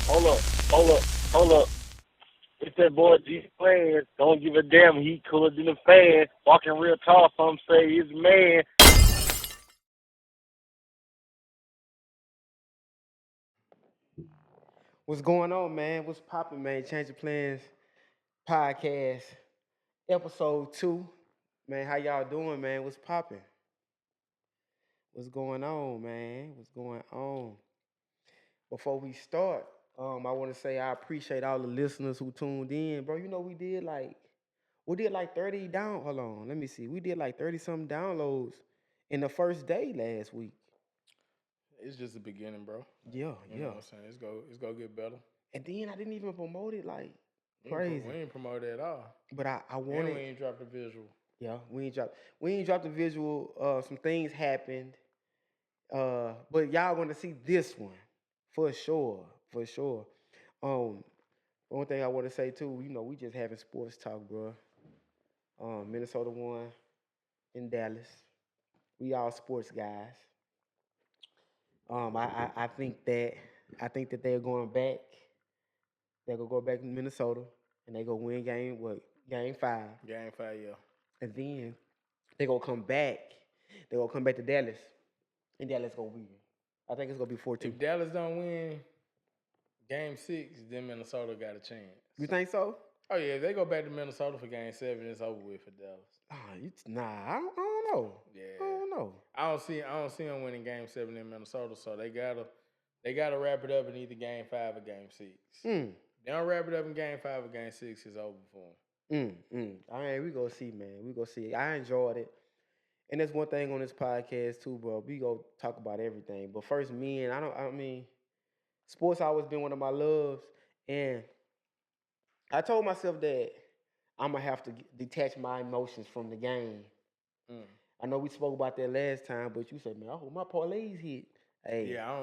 Hold up, hold up, hold up. It's that boy G Plans. Don't give a damn. He cooler than a fan. Walking real tall. Some say he's a man. What's going on, man? What's popping, man? Change of Plans podcast, episode 2. Man, how y'all doing, man? What's popping? What's going on, man? What's going on? Before we start, I want to say I appreciate all the listeners who tuned in, bro. You know we did like 30 down. Hold on, let me see. We did like 30 something downloads in the first day last week. It's just the beginning, bro. Yeah, You know yeah. what I'm saying? It's gonna get better. And then I didn't even promote it like We crazy, ain't promote it at all, but I and we wanted. ain't dropped the visual. Yeah, we ain't dropped the visual. Some things happened. But y'all gonna see this one for sure, for sure. Um, one thing I want to say too, we just having sports talk, bro. Minnesota won in Dallas. We all sports guys. I think that they're going back. They're gonna go back to Minnesota and they gonna win game 5, Game 5, yeah. and then they gonna come back. They gonna come back to Dallas, and Dallas gonna win. I think it's gonna be 4-2. If Dallas don't win Game 6, then Minnesota got a chance. You think so? Oh yeah, if they go back to Minnesota for Game 7, it's over with for Dallas. Nah, I don't know. I Yeah, don't know. I don't see them winning Game 7 in Minnesota. So they gotta wrap it up in either Game 5 or Game 6. Mm, They don't wrap it up in Game 5 or Game 6, it's over for them. All right, we gonna see, man. We gonna see. I enjoyed it, and that's one thing on this podcast too, bro. We go talk about everything, but first, me and I don't. I mean, sports always been one of my loves, and I told myself that I'm gonna have to detach my emotions from the game. Mm. I know we spoke about that last time, but you said, man, I hope my parlays hit. Hey, Yeah, I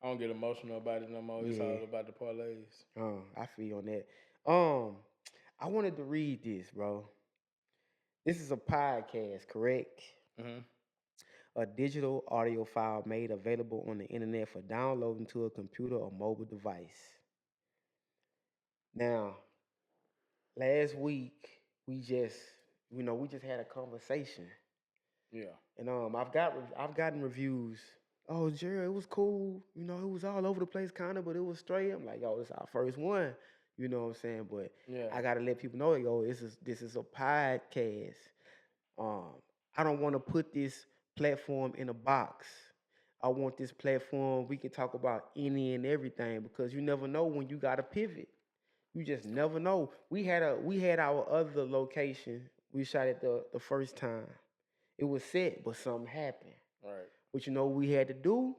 don't get emotional about it no more. It's yeah, all about the parlays. I feel on that. Um, I wanted to read this, bro. This is a podcast, correct? Hmm. A digital audio file made available on the internet for downloading to a computer or mobile device. Now, last week we just had a conversation, Yeah. and I've gotten reviews. Oh, Jerry, it was cool. It was all over the place, kind of, but it was straight. I'm like, yo, this our first one. You know what I'm saying? But Yeah. I gotta let people know, yo, this is a podcast. Um, I don't want to put this platform in a box. I want this platform we can talk about any and everything because you never know when you got to pivot. You just never know. We had our other location. We shot it the first time. It was set, but something happened. Right. What you know we had to do?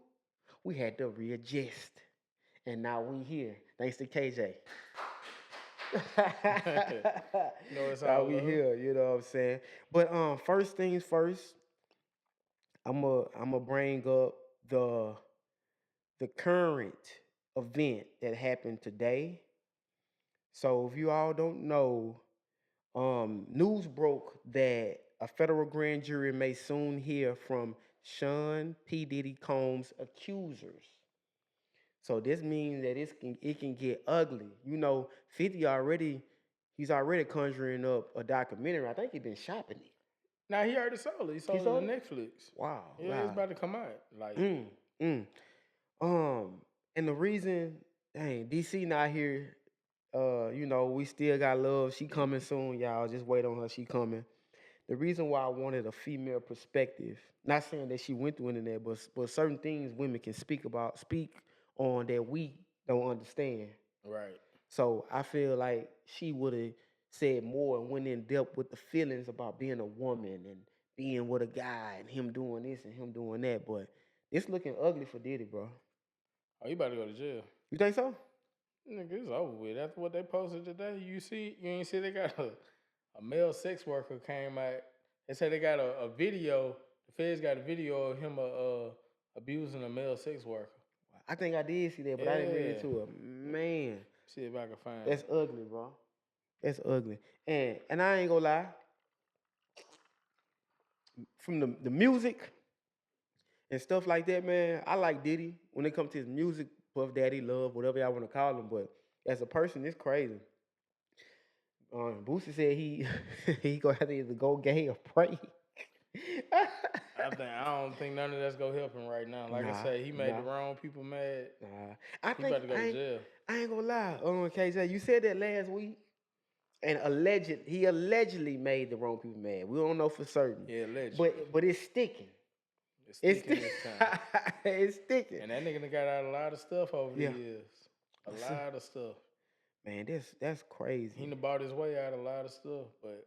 We had to readjust. And now we here. Thanks to KJ. It's Now all we love. here, you know what I'm saying? But first things first, I'm gonna bring up the the current event that happened today. So if you all don't know, news broke that a federal grand jury may soon hear from Sean P. Diddy Combs' accusers. So this means that it can get ugly. 50 already he's already conjuring up a documentary. I think he's been shopping it. Now he already sold it. He He sold it sold to it? Netflix. Wow, Yeah, it's wow. about to come out. Like, Mm, mm. And the reason, dang, DC not here. We still got love. She coming soon, y'all. Just wait on her. She coming. The reason why I wanted a female perspective, not saying that she went through any of that, but certain things women can speak on that we don't understand. right. So I feel like she would have said more and went in depth with the feelings about being a woman and being with a guy and him doing this and him doing that. But it's looking ugly for Diddy, bro. Oh, you about to go to jail. You think so? Nigga, it's over with. That's what they posted today. You ain't see they got a male sex worker came out. They said they got a video. The feds got a video of him abusing a male sex worker. I think I did see that, but I didn't read Yeah. into it. Man, See if I can find that's it. ugly, bro. That's ugly. And I ain't gonna lie, from the music and stuff like that, man, I like Diddy when it comes to his music Puff Daddy, Love, whatever y'all want to call him. But as a person, it's crazy. Boosie said he he gonna have to either go gay or pray. I don't think none of that's gonna help him right now. Like I Nah, say, he made nah, the wrong people mad. nah. I He think about to go to jail. I ain't gonna lie. KJ, you said that last week, and he allegedly made the wrong people mad. We don't know for certain. Yeah, allegedly. But it's sticking. It's sticking this time. It's sticking. And that nigga done got out a lot of stuff over the years. A lot of stuff. Man, that's crazy. He done bought his way out of a lot of stuff, but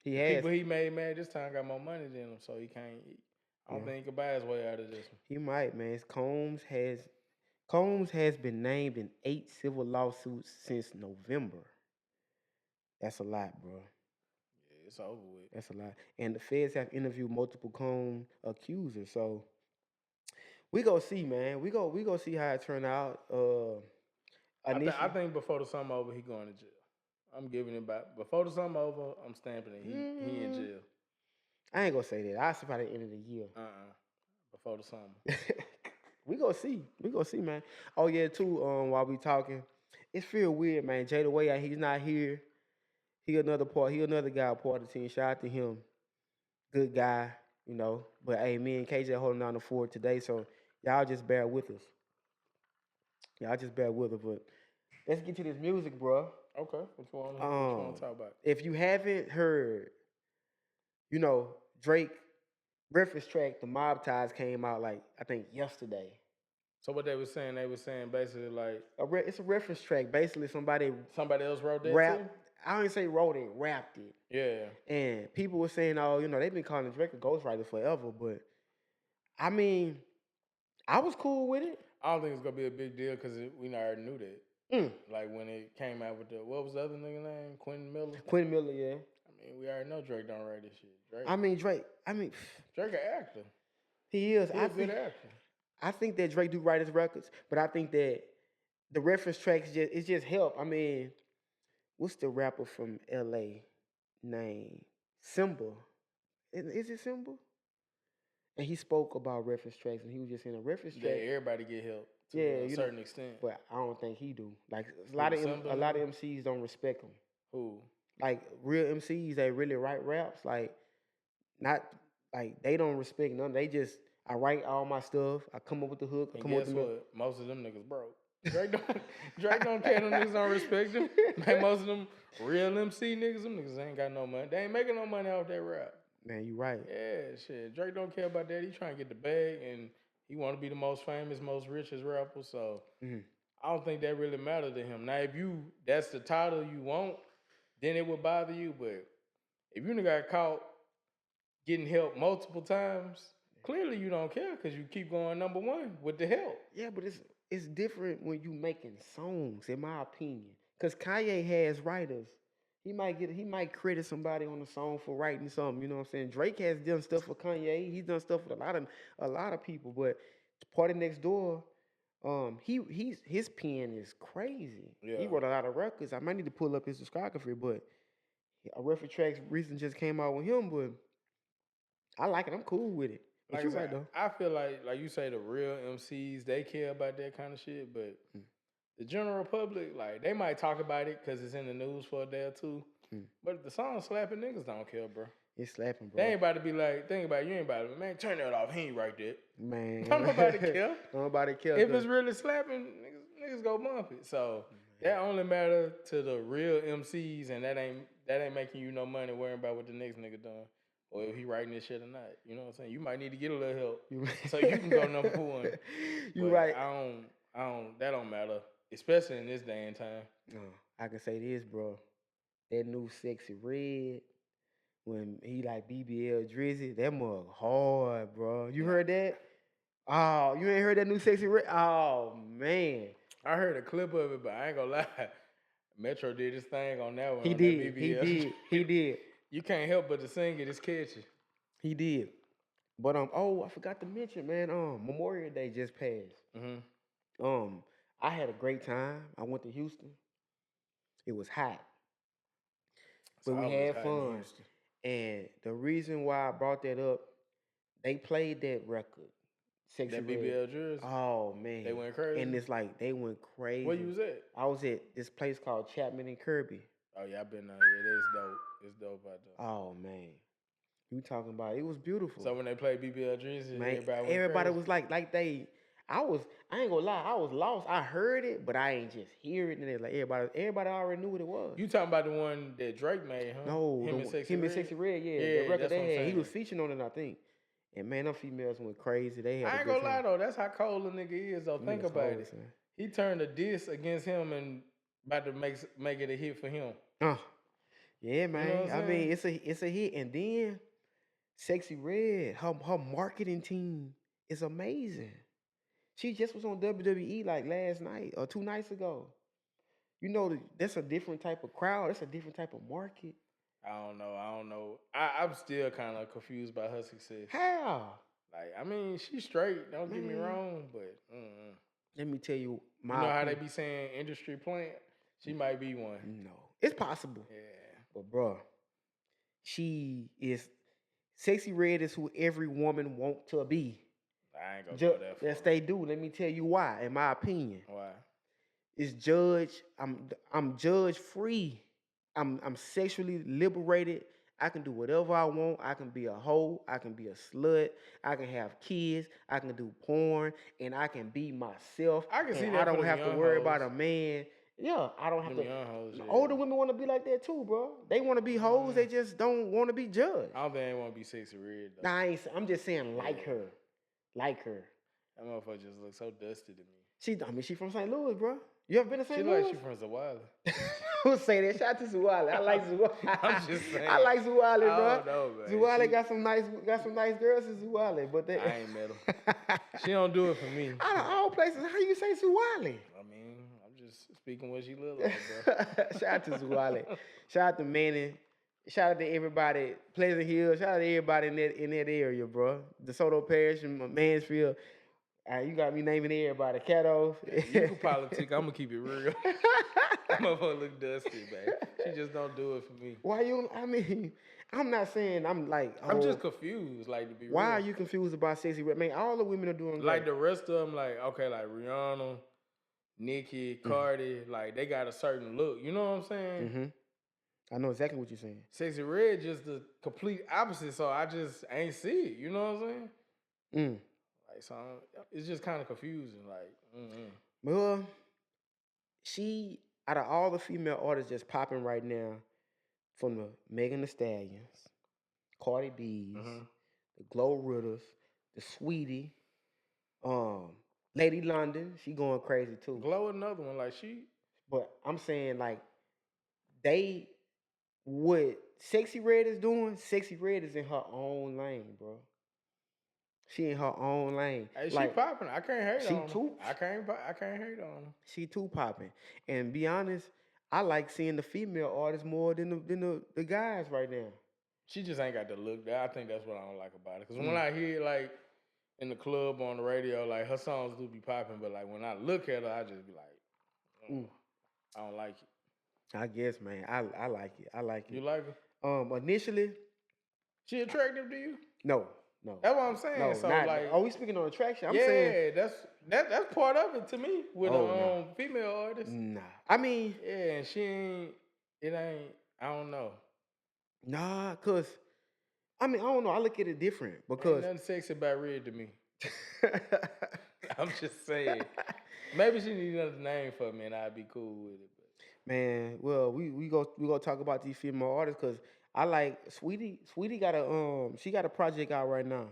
he the has people he made mad this time got more money than him, so he can't. I don't think he can buy his way out of this one. He might, man. Combs has been named in 8 civil lawsuits since November. That's a lot, bro. Yeah, it's over with. That's a lot. And the feds have interviewed multiple Combs accusers. So we go see, man. We go see how it turn out. I think before the summer over, he going to jail. I'm giving it back. Before the summer over, I'm stamping it. He in jail. I ain't gonna say that. I say by the end of the year. Before the summer. We go see, man. Oh yeah, too. While we talking, it's feel weird, man. Jada Way, he's not here. He another guy, part of the team. Shout out to him. Good guy, you know. But hey, me and KJ holding down the fort today, so y'all just bear with us. But let's get to this music, bro. Okay, what you want to talk about? If you haven't heard, you know, Drake reference track, The Mob Ties came out like I think yesterday. So what they were saying basically like it's a reference track. Basically, somebody else wrote that too? I don't even say wrote it, rapped it. Yeah. And people were saying, oh, you know, they've been calling Drake a ghostwriter forever. But I mean, I was cool with it. I don't think it's gonna be a big deal because we already knew that. Like when it came out with what was the other nigga name? Quentin Miller, yeah. I mean, we already know Drake don't write this shit. Drake Drake an actor. He is. He's a good actor. I think that Drake do write his records, but I think that the reference tracks just help. I mean, what's the rapper from LA name? Simba. Is it Simba? And he spoke about reference tracks, and he was just in a reference track. Yeah, everybody get help to a certain extent. But I don't think he do. Like a lot of MCs don't respect him. Who? Like real MCs that really write raps, like not like they don't respect none. They just I write all my stuff. I come up with the hook. And guess what? Most of them niggas broke. Drake don't care. Them niggas don't respect him. Man, most of them real MC niggas, them niggas ain't got no money. They ain't making no money off that rap. Man, you right. Yeah, shit. Drake don't care about that. He trying to get the bag, and he want to be the most famous, most richest rapper. So I don't think that really matters to him. Now, if that's the title you want, then it would bother you. But if you got caught getting help multiple times, clearly you don't care because you keep going number one with the help. Yeah, but it's different when you making songs, in my opinion. Because Kanye has writers. He might credit somebody on the song for writing something. You know what I'm saying? Drake has done stuff for Kanye. He's done stuff with a lot of people. But Party Next Door, his pen is crazy. Yeah. He wrote a lot of records. I might need to pull up his discography, but a reference tracks recently just came out with him. But I like it. I'm cool with it. Like you said, I feel like you say, the real MCs, they care about that kind of shit, but the general public, like, they might talk about it because it's in the news for a day or two, but if the song slapping, niggas don't care, bro. It's slapping, bro. They ain't about to be like, think about it, you ain't about to, man, turn that off, he ain't right there. Man. Don't nobody care. Nobody care. If it's really slapping, niggas go bump it. So that only matter to the real MCs, and that ain't making you no money worrying about what the next nigga done. Or if he writing this shit or not. You know what I'm saying? You might need to get a little help so you can go number one. You right. That don't matter. Especially in this day and time. I can say this, bro. That new Sexyy Red, when he like BBL Drizzy, that mug hard, bro. You heard that? Oh, you ain't heard that new Sexyy Red? Oh, man. I heard a clip of it, but I ain't gonna lie. Metro did his thing on that one. He did. You can't help but to sing it. It's catchy. He did. But I forgot to mention, man. Memorial Day just passed. I had a great time. I went to Houston. It was hot, but we had fun. And the reason why I brought that up, they played that record Sexy That Red. BBL jersey. Oh man, They went crazy. and it's like they went crazy. Where you was at? I was at this place called Chapman and Kirby. Oh yeah, I've been there. Yeah, that's dope. It's dope out there. Oh man, you talking about it was beautiful. So when they played BBL jersey, Man, everybody everybody was like they. I ain't gonna lie, I was lost. I heard it, but I ain't just hear it. And it's like everybody already knew what it was. You talking about the one that Drake made, huh? No, him and Sexy Red, yeah, Yeah, the record that's what I'm they had. He saying. was featuring on it, I think. And man, them females went crazy. They had. I ain't gonna lie though, that's how cold a nigga is though. Them Think niggas about cold, it. son. He turned a diss against him and about to make it a hit for him. Yeah, man. You know what I'm I mean, it's a hit. And then Sexy Red, her marketing team is amazing. She just was on WWE like last night or 2 nights ago. You know, that's a different type of crowd. That's a different type of market. I don't know. I'm still kind of confused by her success. How? Like, I mean, she's straight. Don't get me wrong, but let me tell you, you know how they be saying industry plant. She might be one. No, it's possible. Yeah, but bro, she is Sexy Red is who every woman want to be. I ain't gonna go that far. Yes, they do. Let me tell you why. In my opinion, why? It's judge. I'm judge free. I'm sexually liberated. I can do whatever I want. I can be a hoe. I can be a slut. I can have kids. I can do porn, and I can be myself. I can see that. I don't have to worry about a man. Yeah, I don't have to. Hoes, older women want to be like that too, bro. They want to be hoes. They just don't want to be judged. I don't think they want to be Sexy Red though. Nah, I'm just saying like her. Like her. That motherfucker just looks so dusty to me. She from St. Louis, bro. You ever been to St. Louis? She like she from Zawali. I would say that. Shout out to Zawali. I like Zawali. I'm just saying. I like Zawali, bro. I don't know, man. Zawali got some nice girls in Zawali, but they, I ain't met them. She don't do it for me. Out of all places, how you say Zawali? I mean, I'm just speaking what she look like, bro. Shout out to Zawali. Shout out to Manning. Shout out to everybody, Pleasant Hill. Shout out to everybody in that area, bro. DeSoto Parish and Mansfield. You got me naming everybody. Cato. You can politic. I'm gonna keep it real. That motherfucker look dusty, man. She just don't do it for me. Why you? I mean, I'm not saying I'm like. I'm just confused. Like to be. Why real. are you confused about Sexy Red? Man, all the women are doing like great. the rest of them. Like okay, like Rihanna, Nicki, Cardi. Like they got a certain look. You know what I'm saying? Mm-hmm. I know exactly what you're saying. Sexy Red just the complete opposite. So I just ain't see it. You know what I'm saying? Like so, it's just kind of confusing. Like, Well, she out of all the female artists just popping right now, from the Megan Thee Stallions, Cardi B's, the Glow Ritters, the Sweetie, Lady London, she going crazy too. Glow another one like she. But I'm saying like what Sexy Red is doing. Sexy Red is in her own lane, bro. She in her own lane. Hey, she like, popping. I can't hate on her. Too, I can't hate on her. She too popping. And be honest, I like seeing the female artists more than the guys right now. She just ain't got the look. I think that's what I don't like about it. Because when I hear like in the club on the radio, like her songs do be popping, but like when I look at her, I just be like, I don't like it. I guess, man. I like it. I like it. You like her? Initially, she attractive to you? No. That's what I'm saying. No, so not, like, are we speaking on attraction? I'm saying that's part of it to me with female artists. Nah, I mean, yeah, and she ain't. It ain't. I don't know. Nah, cause I mean I don't know. I look at it different because ain't nothing sexy about Red to me. I'm just saying. Maybe she need another name for me, and I'd be cool with it. But. Man, well, we go talk about these female artists because. I like Sweetie. Sweetie got she got a project out right now,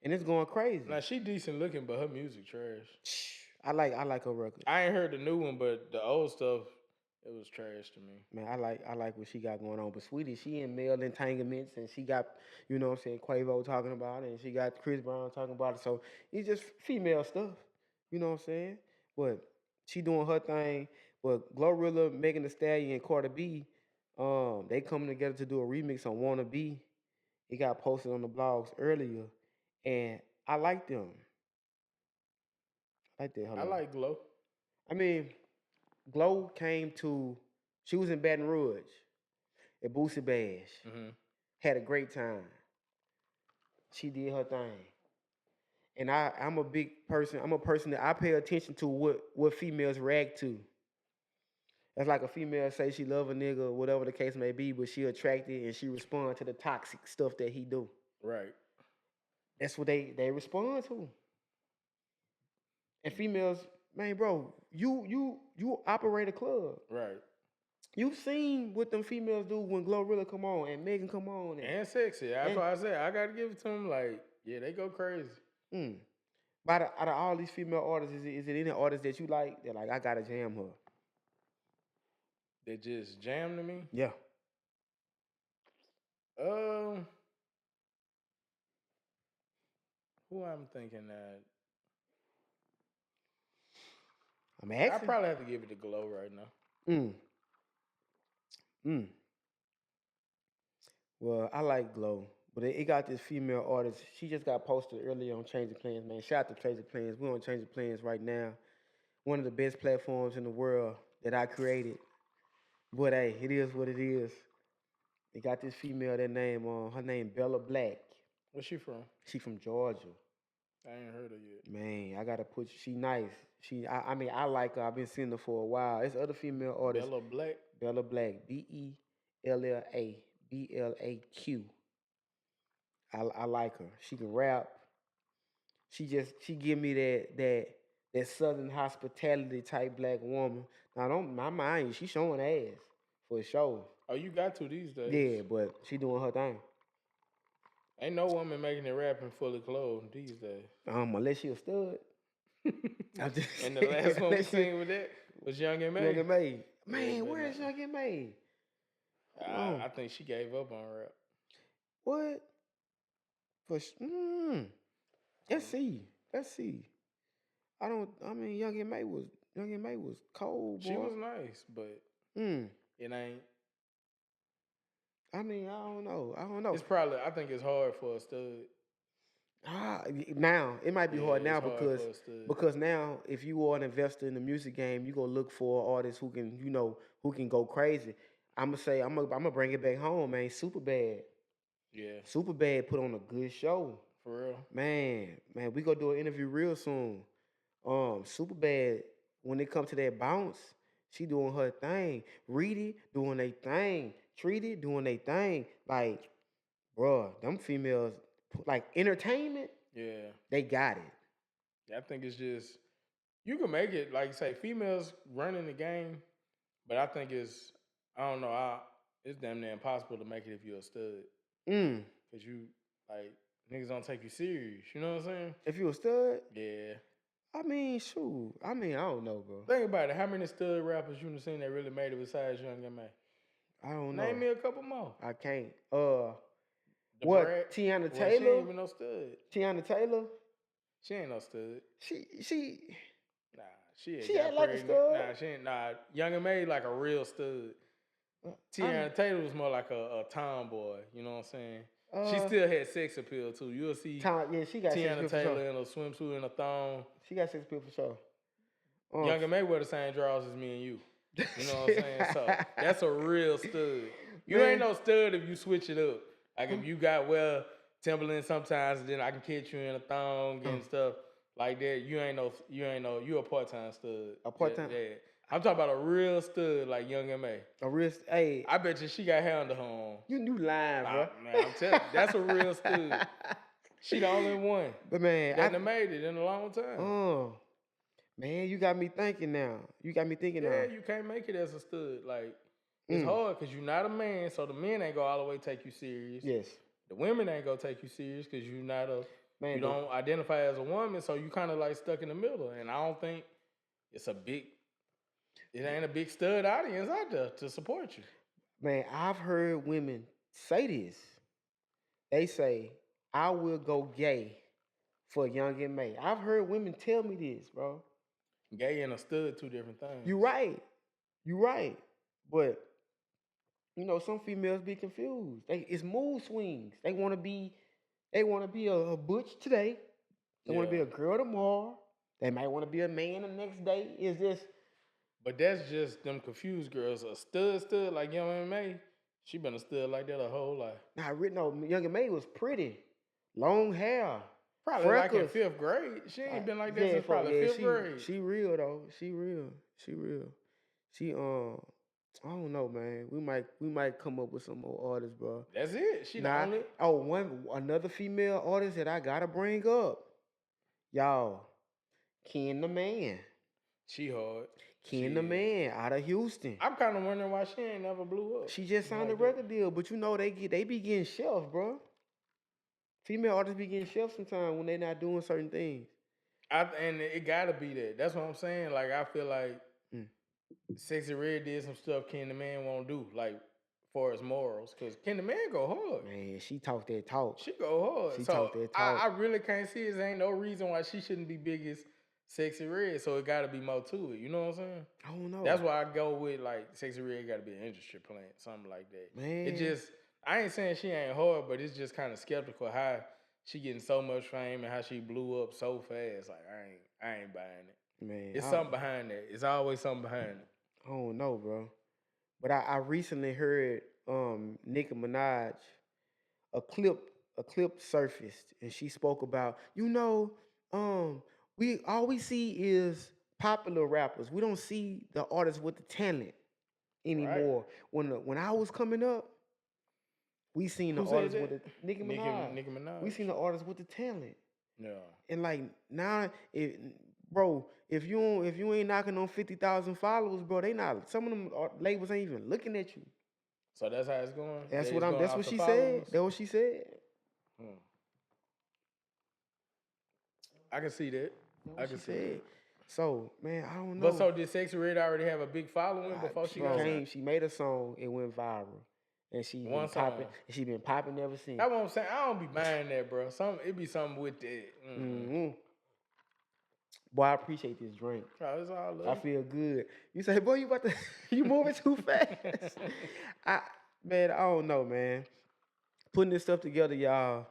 and it's going crazy. Now she decent looking, but her music trash. I like her record. I ain't heard the new one, but the old stuff it was trash to me. Man, I like what she got going on. But Sweetie, she in male entanglements, and she got what I'm saying, Quavo talking about it, and she got Chris Brown talking about it. So it's just female stuff. You know what I'm saying? But she doing her thing. But Glorilla, Megan Thee Stallion, and Cardi B. They coming together to do a remix on Wanna Be. It got posted on the blogs earlier, and I like them. I like that. I like Glow. I mean, Glow she was in Baton Rouge at Boosie Bash. Had a great time. She did her thing. And I'm a big person. I'm a person that I pay attention to what females react to. That's like a female say she love a nigga, whatever the case may be, but she attracted and she respond to the toxic stuff that he do. Right. That's what they respond to. And females, man, bro, you operate a club. Right. You've seen what them females do when Glorilla come on and Megan come on. And Sexyy. That's why I said I gotta give it to them. Like, yeah, they go crazy. But out of all these female artists, is it any artist that you like that like I gotta jam her? That just jammed to me? Yeah. Who I'm thinking that? I'm asking. I probably have to give it to Glow right now. Well, I like Glow, but it got this female artist. She just got posted earlier on Changeofplanz, man. Shout out to Changeofplanz. We're on Changeofplanz right now. One of the best platforms in the world that I created. But hey, it is what it is. They got this female, that name, her name Bella Black. Where's she from? She from Georgia. I ain't heard her yet. Man, I gotta put she nice. I mean, I like her. I've been seeing her for a while. It's other female artists. Bella Black? Bella Black. BELLA BLAQ. I like her. She can rap. She give me that southern hospitality type black woman. Now don't my mind, she showing ass for sure. Oh, you got to these days. Yeah, but she doing her thing. Ain't no woman making it rapping fully clothed these days. Unless she a stud. And the last one we seen with that was Young and May. Young and May. Man, where is Young and May? I think she gave up on rap. What? Let's see. Young and May was cold, boy. She was nice, but it ain't. I don't know. It's probably, I think it's hard for a stud. Now it might be hard now hard because now if you are an investor in the music game, you gonna look for artists who can go crazy. I'm gonna bring it back home, man. Superbad. Yeah. Superbad put on a good show. For real. Man, we gonna do an interview real soon. Superbad, when it comes to that bounce, she doing her thing. Reedy doing their thing. Treaty doing their thing. Like, bruh, them females, like entertainment, yeah, they got it. I think it's just, you can make it, like you say, females running the game, but I think it's damn near impossible to make it if you're a stud. Because you, like, niggas don't take you serious. You know what I'm saying? If you a stud? Yeah. Shoot. I don't know, bro. Think about it. How many stud rappers you done seen that really made it besides Young and May? I don't know. Name me a couple more. I can't. What? Tiana Taylor? She ain't even no stud. Tiana Taylor? She ain't no stud. She Nah, she ain't like a stud. Nah, she ain't. Nah, Young and May like a real stud. Tiana Taylor was more like a tomboy. You know what I'm saying? She still had sex appeal too. You'll see. She got Tiana sex Taylor appeal in a swimsuit and a thong. She got sex appeal for sure. Young and May wear the same drawers as me and you. You know what I'm saying? So that's a real stud. You ain't no stud if you switch it up. Like if you got Timberland sometimes, and then I can catch you in a thong and stuff like that. You a part-time stud. A part-time. Yeah. I'm talking about a real stud like Young and May. A real hey. I bet you she got hair under her arm. You lying, bro. Man, I'm telling you, that's a real stud. She the only one. But man, that made it in a long time. Man, you got me thinking now. Yeah, you can't make it as a stud. Like, it's hard because you're not a man, so the men ain't gonna all the way take you serious. Yes. The women ain't gonna take you serious because you're not you don't identify as a woman, so you kind of like stuck in the middle. And I don't think it ain't a big stud audience out there to support you. Man, I've heard women say this. They say, I will go gay for Young and May. I've heard women tell me this, bro. Gay and a stud, two different things. You right. But, some females be confused. It's mood swings. They want to be a butch today. They want to be a girl tomorrow. They might want to be a man the next day. But that's just them confused girls. A stud like Young and May, she been a stud like that her whole life. Nah, Young and May was pretty. Long hair. Probably like in Freckles. 5th grade. She ain't been like that since probably 5th grade. She real though. She real. She I don't know, man. We might come up with some more artists, bro. That's it. She the Nah, only. another female artist that I gotta bring up, y'all. Ken the Man. She hard. Ken the Man out of Houston. I'm kind of wondering why she ain't never blew up. She just signed a record deal, but you know they be getting shelved, bro. Female artists be getting shelved sometimes when they not doing certain things. And it gotta be that. That's what I'm saying. Like I feel like Sexyy Red did some stuff Ken the Man won't do, like for his morals. Cause Ken the Man go hard. Man, she talk that talk. She go hard. She so talk that talk. I really can't see it. There ain't no reason why she shouldn't be big as Sexyy Red. So it gotta be more to it. You know what I'm saying? I don't know. That's why I go with like Sexyy Red gotta be an industry plant, something like that. Man. It just I ain't saying she ain't hard, but it's just kind of skeptical how she getting so much fame and how she blew up so fast. Like I ain't buying it. Man, it's something behind that. It's always something behind it. I don't know, bro. But I recently heard Nicki Minaj a clip surfaced and she spoke about, we see is popular rappers. We don't see the artists with the talent anymore. Right. When I was coming up, we seen the artists with the Nicki Minaj. We seen the artists with the talent. Yeah. And like now, if you ain't knocking on 50,000 followers, bro, some of them labels ain't even looking at you. So that's how it's going. That's what she said. That's what she said. I can see that. I can see it. So, man, I don't know. But so did Sexyy Red already have a big following before she came? She made a song, it went viral. And she been popping ever since. That's what I'm saying. I don't be buying that, bro. It be something with that. Mm-hmm. Boy, I appreciate this drink. Oh, it's all love. I feel good. You say, boy, you moving too fast. I don't know, man. Putting this stuff together, y'all.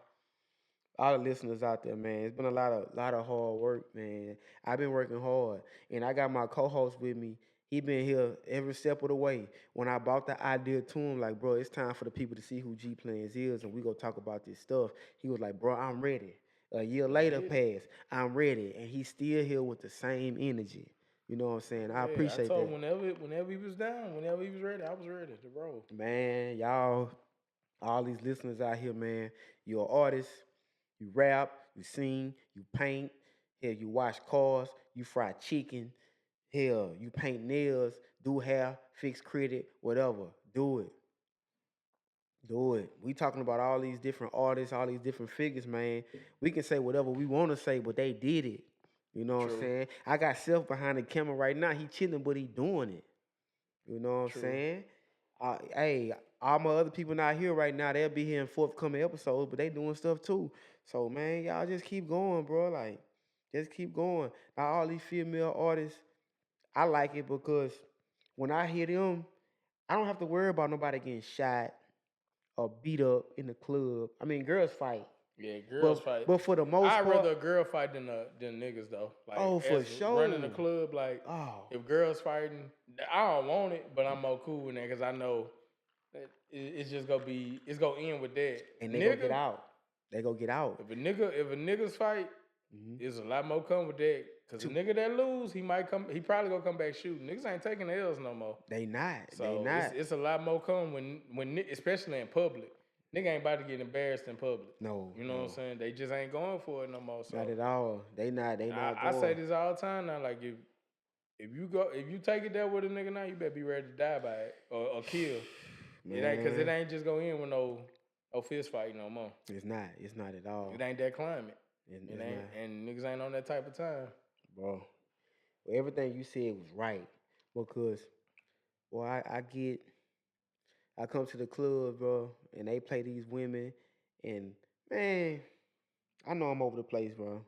All the listeners out there, man. It's been a lot of hard work, man. I've been working hard, and I got my co-host with me. He been here every step of the way. When I brought the idea to him, like, bro, it's time for the people to see who G-Planz is, and we go talk about this stuff. He was like, bro, I'm ready. A year later passed, I'm ready, and he's still here with the same energy. You know what I'm saying? I appreciate that. Whenever he was down, whenever he was ready, I was ready to roll. Man, y'all, all these listeners out here, man, you're an artist. You rap, you sing, you paint. Hell, you wash cars, you fry chicken. Hell, you paint nails, do hair, fix credit, whatever. Do it. Do it. We talking about all these different artists, all these different figures, man. We can say whatever we want to say, but they did it. You know what I'm saying? I got Self behind the camera right now. He chilling, but he doing it. You know what I'm saying? Hey, all my other people not here right now, they'll be here in forthcoming episodes, but they doing stuff too. So, man, y'all just keep going, bro. Like, just keep going. Now, all these female artists, I like it because when I hear them, I don't have to worry about nobody getting shot or beat up in the club. I mean, girls fight. Yeah, girls fight. But for the most part, I'd rather a girl fight than niggas though. Like, for sure. Running the club, like, if girls fighting, I don't want it, but I'm more cool with that because I know that it's just gonna end with that. And they gonna get out. They gonna get out. If a niggas fight, there's a lot more come with that. Cause a nigga that lose, he probably gonna come back shooting. Niggas ain't taking the L's no more. They not. So they not. It's a lot more come when especially in public. Nigga ain't about to get embarrassed in public. No. You know what I'm saying? They just ain't going for it no more. So not at all. They not going. I say this all the time now. Like if you take it there with a nigga now, you better be ready to die by it or kill. It ain't just gonna end with no fist fight no more. It's not. It's not at all. It ain't that climate. It ain't, and niggas ain't on that type of time. Bro, well, everything you said was right because, boy, I come to the club, bro, and they play these women, and man, I know I'm over the place, bro.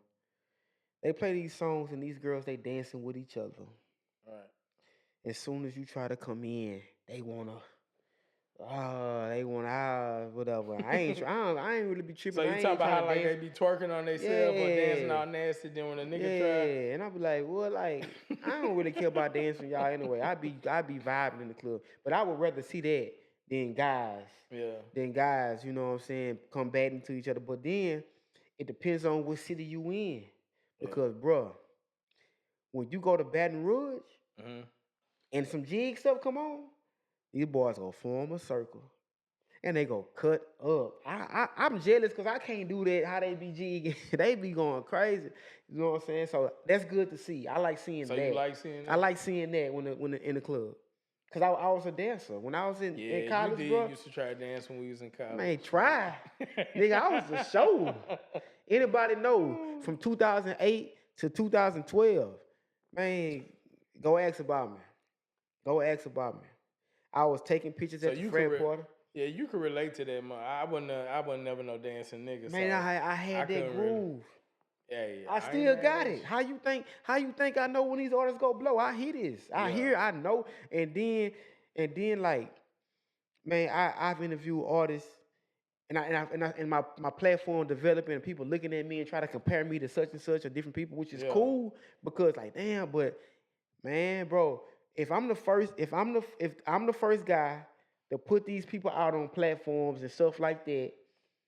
They play these songs, and these girls, they dancing with each other. Right. As soon as you try to come in, they wanna. Whatever. I ain't really be tripping. So you talking about how like they be twerking on themselves or dancing all nasty, then when a nigga try. Yeah, and I be like, well, like I don't really care about dancing, y'all anyway. I be vibing in the club, but I would rather see that than guys. Yeah. Than guys, you know what I'm saying, combating to each other. But then it depends on what city you in. Yeah. Because, bruh, when you go to Baton Rouge and some jig stuff come on, these boys gonna form a circle and they go cut up. I'm jealous because I can't do that. How they be jigging, they be going crazy. You know what I'm saying? So that's good to see. I like seeing So that. you like seeing that? I like seeing that when in the club. Cause I was a dancer when I was in college, you did. bro. You used to try to dance when we was in college. Man, try, nigga. I was the show. Anybody know from 2008 to 2012? Man, go ask about me. Go ask about me. I was taking pictures at the frat party. Yeah, you could relate to that, man. I wouldn't never know dancing nigga. Man, so I had that groove. Yeah. I still got it. How you think I know when these artists go blow? I hear this. I hear, I know. And then like, man, I've interviewed artists and my platform developing and people looking at me and try to compare me to such and such or different people, which is cool because like, damn, but man, bro, if I'm the first guy to put these people out on platforms and stuff like that,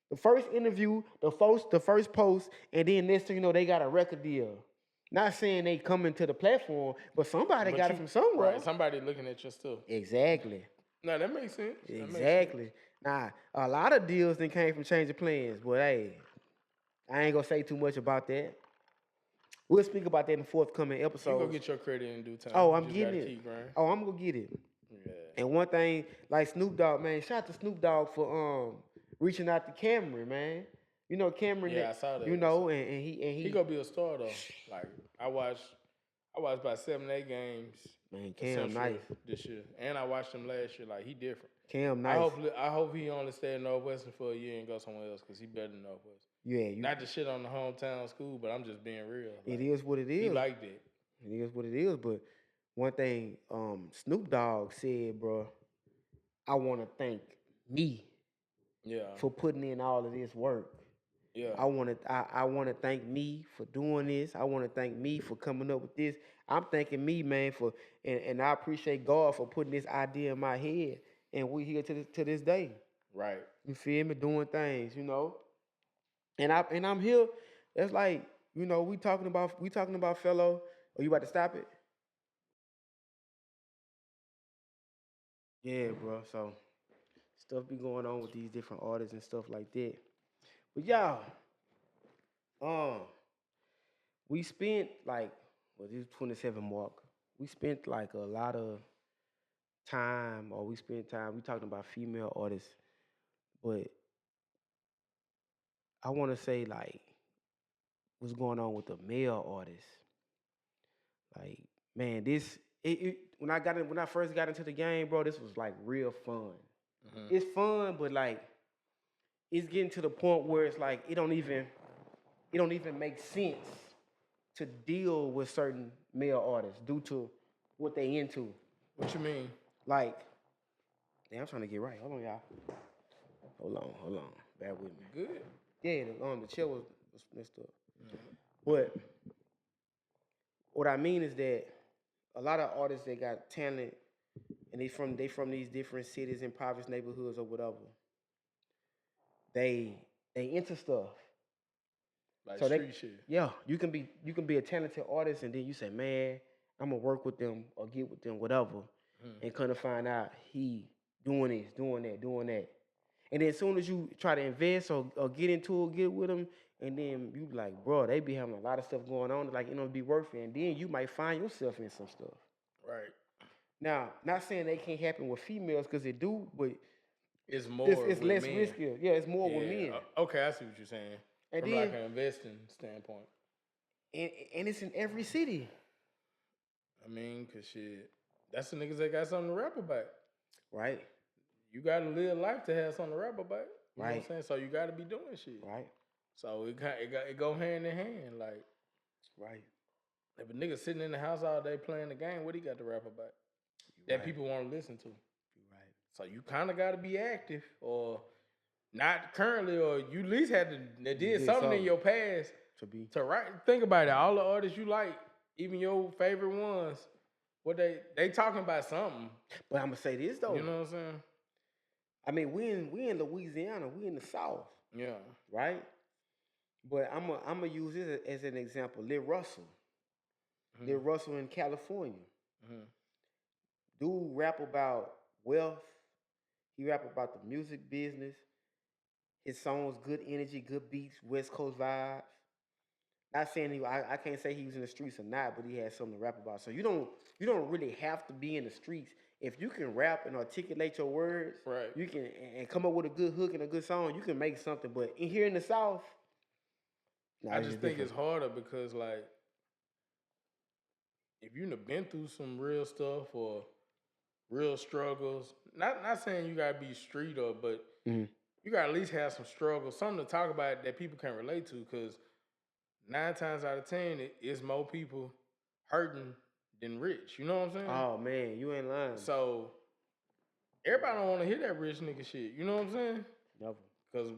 the first interview, the first post, and then next thing you know, they got a record deal. Not saying they coming to the platform, but somebody got it from somewhere. Right, somebody looking at your stuff. Exactly. No, that makes sense. Exactly. Nah, a lot of deals then came from Changeofplanz, but hey, I ain't gonna say too much about that. We'll speak about that in the forthcoming episode. You go get your credit in due time. Oh, I'm getting it. Oh, I'm gonna get it. Yeah. And one thing, like Snoop Dogg, man, shout out to Snoop Dogg for reaching out to Cameron, man. You know Cameron. Yeah, I saw that. You know, and he gonna be a star though. Like I watched about 7-8 games. Man, Cam nice this year, and I watched him last year. Like he different. Cam nice. I hope he only stay in Northwestern for a year and go somewhere else because he better than Northwestern. Yeah, not to shit on the hometown school, but I'm just being real. Like, it is what it is. He liked it. It is what it is. But one thing, Snoop Dogg said, bro, I want to thank me. For putting in all of this work. Yeah. I want to thank me for doing this. I want to thank me for coming up with this. I'm thanking me, man, and I appreciate God for putting this idea in my head, and we here to this day. Right. You feel me? Doing things, you know. And I'm here. That's like, you know, we talking about fellow. Are you about to stop it? Yeah, bro. So stuff be going on with these different artists and stuff like that. But y'all, we spent like, well, this is 27 mark. We spent like a lot of time, we talking about female artists, but I want to say like, what's going on with the male artists? Like, man, when I first got into the game, bro, this was like real fun. Mm-hmm. It's fun, but like, it's getting to the point where it's like it don't even make sense to deal with certain male artists due to what they into. What you mean? Like, damn, I'm trying to get right. Hold on, y'all. Hold on. Bear with me. Good. Yeah, the chair was messed up. Mm-hmm. But what I mean is that a lot of artists that got talent and they from these different cities and impoverished neighborhoods or whatever. They into stuff. Like so street shit. Yeah, you can be a talented artist and then you say, man, I'm gonna work with them or get with them, whatever, and kind of find out he doing this, doing that. And then as soon as you try to invest or get into it, get with them, and then you be like, bro, they be having a lot of stuff going on, like, be worth it. And then you might find yourself in some stuff. Right. Now, not saying they can't happen with females, because it do, but it's more. It's less riskier. Yeah, it's more with men. Okay, I see what you're saying. And from then, like an investing standpoint. And it's in every city. I mean, cause shit, that's the niggas that got something to rap about. Right. You gotta live life to have something to rap about. You know what I'm saying? So you gotta be doing shit. Right. So it go hand in hand, like. Right. If a nigga sitting in the house all day playing the game, what he got to rap about? That people want to listen to. Right. So you kind of got to be active, or not currently, or you at least had to did something in your past to write. Think about it. All the artists you like, even your favorite ones, what they talking about something. But I'm gonna say this though. You know what I'm saying? I mean, we in Louisiana, we in the South. Yeah. Right. But I'm gonna use this as an example. Lil Russell. Lil Russell in California. Dude rap about wealth. He rap about the music business. His songs, good energy, good beats, West Coast vibes. Not saying I can't say he was in the streets or not, but he had something to rap about. So you don't really have to be in the streets. If you can rap and articulate your words, right, you can and come up with a good hook and a good song, you can make something. But here in the South, I just think it's harder because like if you've been through some real stuff or real struggles, not saying you gotta be street or, but you gotta at least have some struggles, something to talk about that people can relate to. Because 9 times out of 10, it's more people hurting than rich. You know what I'm saying? Oh man, you ain't lying. So everybody don't want to hear that rich nigga shit. You know what I'm saying? Never. Because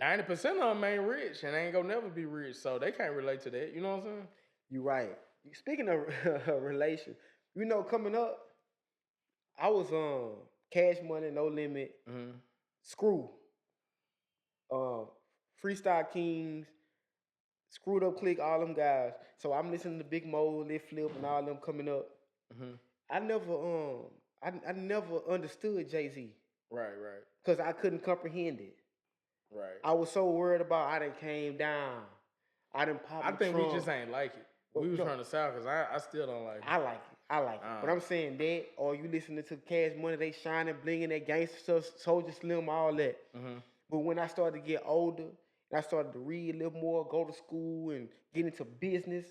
90% of them ain't rich and ain't gonna never be rich, so they can't relate to that. You know what I'm saying? You right. Speaking of relation, coming up, I was Cash Money, No Limit, Screw, Freestyle Kings, Screwed Up Click, all them guys. So I'm listening to Big Mo, Lil Flip, and all them coming up. I never understood Jay-Z. Right. Because I couldn't comprehend it. Right. I was so worried about I done came down. I done popped I think trunk. we just ain't like it. We was trying to sound because I still don't like it. I like it. But I'm saying that, or you listening to Cash Money, they shining, blinging, that gangster stuff, Soldier Slim, all that. But when I started to get older, and I started to read a little more, go to school, and get into business,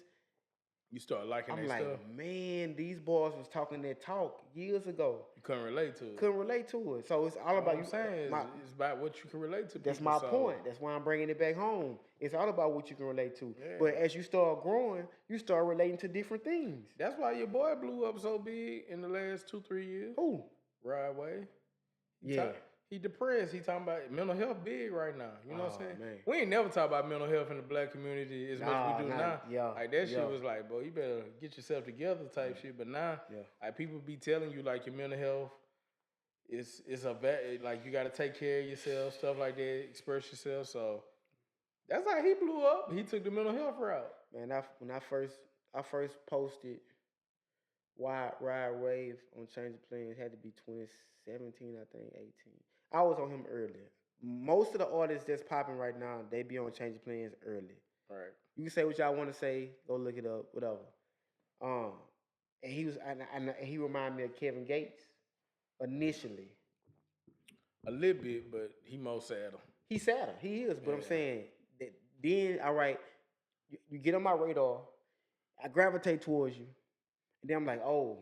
you start liking that stuff. I'm like, man, these boys was talking that talk years ago. You couldn't relate to it. Couldn't relate to it. So it's all about you. Saying it's about what you can relate to. That's my point. That's why I'm bringing it back home. It's all about what you can relate to. Yeah. But as you start growing, you start relating to different things. That's why your boy blew up so big in the last 2-3 years. Who? Ride Wave. Yeah. He depressed. He talking about mental health big right now. You know what I'm saying? Man. We ain't never talk about mental health in the black community as much as we do now. Yeah. Like that shit was like, boy, you better get yourself together type shit. But now, like people be telling you like your mental health is like you got to take care of yourself, stuff like that, express yourself. So that's how he blew up. He took the mental health route. Man, when I first posted Ride Wave on Changeofplanz, had to be 2017, I think, 18. I was on him earlier. Most of the artists that's popping right now, they be on Changeofplanz early. Right. You can say what y'all want to say. Go look it up. Whatever. And he was, and he reminded me of Kevin Gates initially. A little bit, but he more sadder. He's sadder. He is. But I'm saying that then, all right, you get on my radar. I gravitate towards you. And then I'm like, oh,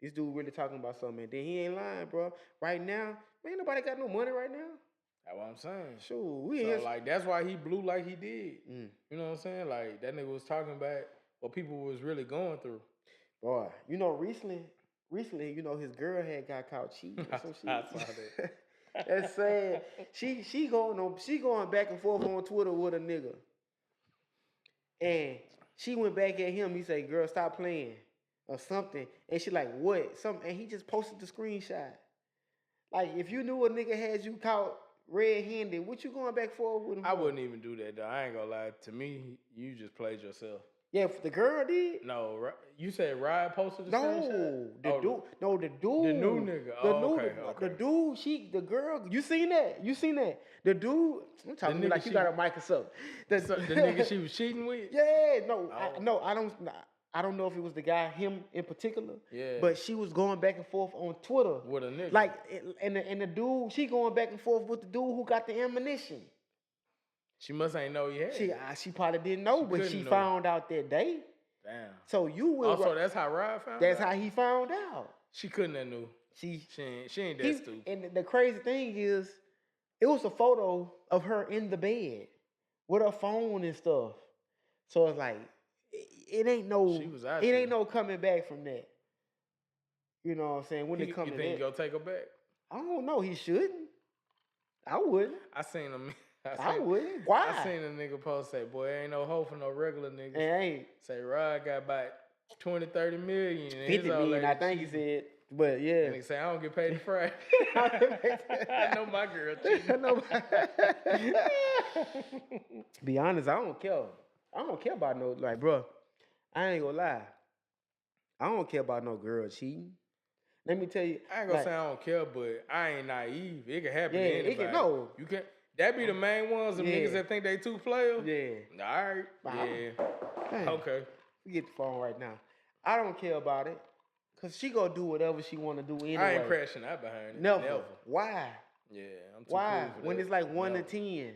this dude really talking about something. And then he ain't lying, bro. Right now, man, nobody got no money right now. That's what I'm saying. Sure, like that's why he blew like he did. You know what I'm saying? Like that nigga was talking about what people was really going through. Boy, recently, his girl had got caught cheating or some shit. I saw that. That's sad. She going back and forth on Twitter with a nigga. And she went back at him. He said, girl, stop playing. Or something. And she like, what? Something. And he just posted the screenshot. Like, if you knew a nigga had you caught red-handed, what you going back for with him? I wouldn't even do that, though. I ain't gonna lie. To me, you just played yourself. Yeah, the girl did? No, you said Ryan posted the screenshot? The dude. The new nigga. The dude, the girl, you seen that? The dude, I'm talking like you got a microphone. The nigga she was cheating with? Yeah, I don't know if it was the guy, him in particular. Yeah. But she was going back and forth on Twitter. With a nigga. Like, and the dude, she going back and forth with the dude who got the ammunition. She must ain't know he had. She probably didn't know, but she found out that day. Damn. So you will. Also, that's how Rod found out? That's how he found out. She couldn't have knew. She ain't that stupid. And the crazy thing is, it was a photo of her in the bed with her phone and stuff. So it's like, it ain't no. She was out ain't no coming back from that. You know what I'm saying? When it comes, you think he gonna take her back? I don't know. He shouldn't. I wouldn't. I seen him. I wouldn't. Why? I seen a nigga post say, boy, ain't no hope for no regular niggas. It ain't. Say, Rod got about 20, 30 million. 50 million, I think he said. But yeah. And they say I don't get paid to fry. I know my girl I cheating. know Be honest, I don't care. I don't care about no like, bro. I ain't gonna lie. I don't care about no girl cheating. Let me tell you. I ain't gonna say I don't care, but I ain't naive. It can happen Yeah, to anybody. it can no. You can. That be the main ones. Them niggas that think they two players. Yeah. All right. Yeah. Dang. Okay. We get the phone right now. I don't care about it. Cause she gonna do whatever she wanna do anyway. I ain't crashing out behind it. Never. Why? Yeah, I'm too Why? cool for When that. it's like 1 to 10. Yeah.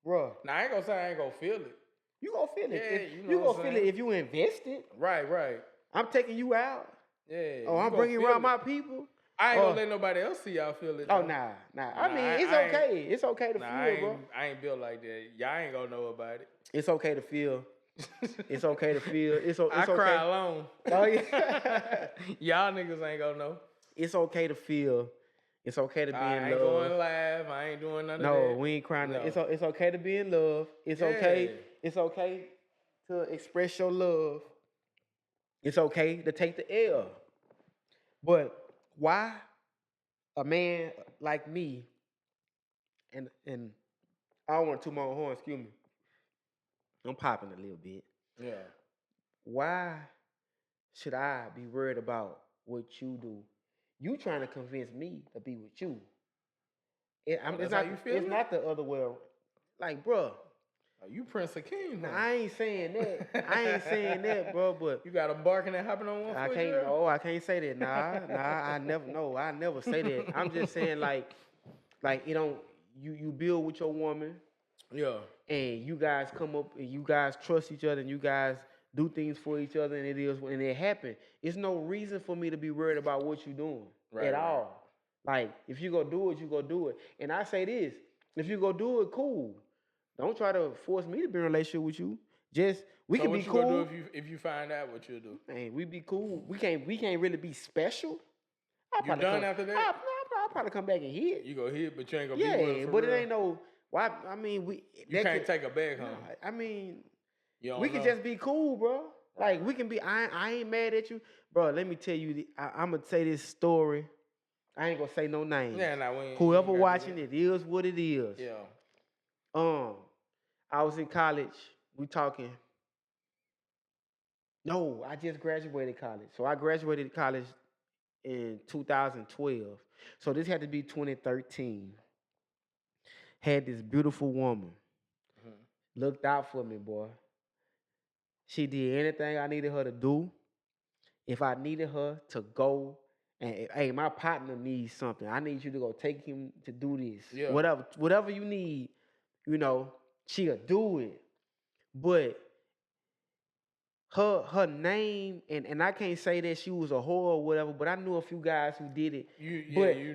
Bruh. Now I ain't gonna say I ain't gonna feel it. You gonna feel it. Yeah, you gonna feel it if you invest it. Right. I'm taking you out. Yeah. Oh, I'm bringing around my people. I ain't gonna let nobody else see y'all feel it. Oh, nah. I mean, it's okay. It's okay to feel, bro. I ain't built like that. Y'all ain't gonna know about it. It's okay to feel. It's okay to feel. It's okay. I cry alone. Oh, yeah. Y'all niggas ain't gonna know. It's okay to feel. It's okay to be in love. I ain't going live. I ain't doing none of that. No, we ain't crying. No. It's okay to be in love. It's okay. It's okay to express your love. It's okay to take the L. But why a man like me, and I don't want to toot my own horn, excuse me. I'm popping a little bit. Yeah. Why should I be worried about what you do? You trying to convince me to be with you. It's not the other way around. Like, bro. You Prince of King. Nah, I ain't saying that. Bro, but you got him barking and hopping on one foot. I can't say that. I never say that. I'm just saying like you don't you build with your woman. Yeah. And you guys come up and you guys trust each other and you guys do things for each other and it happens. It's no reason for me to be worried about what you're doing at all. Like, if you go do it, you go do it. And I say this, if you go do it, cool. Don't try to force me to be in a relationship with you. We can be cool. What you gonna do if you find out what you'll do? Man, we be cool. We can't really be special. You done after that? I'll probably come back and hit. You go hit, but you ain't gonna be with her for but real. It ain't no. Why? I mean, you can't take her back, huh? I mean, we can just be cool, bro. Like we can be. I ain't mad at you, bro. Let me tell you. I'm gonna say this story. I ain't gonna say no names. Yeah, whoever watching it is what it is. Yeah. I was in college. We talking. No, I just graduated college. So I graduated college in 2012. So this had to be 2013. Had this beautiful woman. Looked out for me, boy. She did anything I needed her to do. If I needed her to go and, hey, my partner needs something. I need you to go take him to do this. Yeah. Whatever you need, she'll do it. But her name, and I can't say that she was a whore or whatever, but I knew a few guys who did it.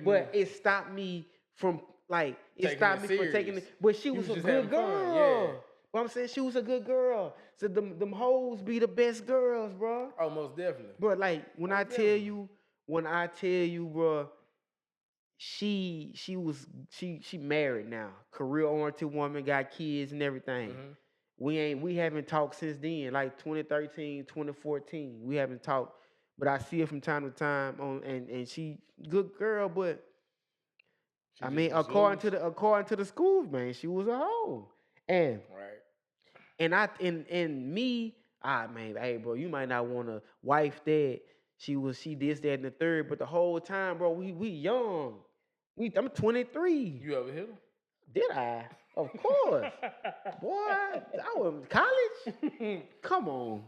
But it stopped me from taking it. But she was a good girl. Yeah. But I'm saying she was a good girl. So them hoes be the best girls, bro. Oh, most definitely. Bro, like when I tell you, bro, she married now, career-oriented woman, got kids and everything. We haven't talked since then, like 2013, 2014. We haven't talked, but I see her from time to time and she good girl, but I mean, according to the school, man, she was a hoe. And me, man, hey, bro, you might not want a wife that she this, that, and the third, but the whole time, bro, we young. I'm 23. You ever hit her? Did I? Of course. Boy, I was in college. Come on.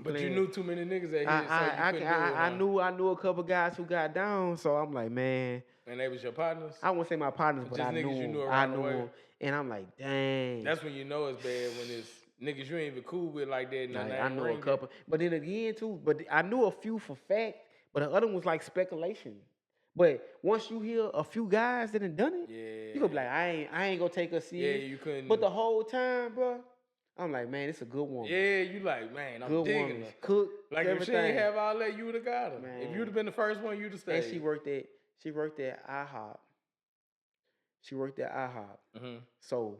But you knew too many niggas that hit, so you couldn't do it. I knew a couple guys who got down, so I'm like, man. And they was your partners? I won't say my partners, but I knew them. I knew them. And I'm like, dang. That's when you know it's bad, when it's niggas you ain't even cool with like that. Like, I know a couple. But then again, too, but I knew a few for fact, but the other one was like speculation. But once you hear a few guys that done it, you gonna be like, I ain't gonna take her serious. Yeah, you couldn't. But the whole time, bro, I'm like, man, it's a good woman. Yeah, you like, man, I'm good digging woman. her. Cook, like everything. If she didn't have all that, you would have got her. Man. If you'd have been the first one, you'd have stayed. And she worked at IHOP. So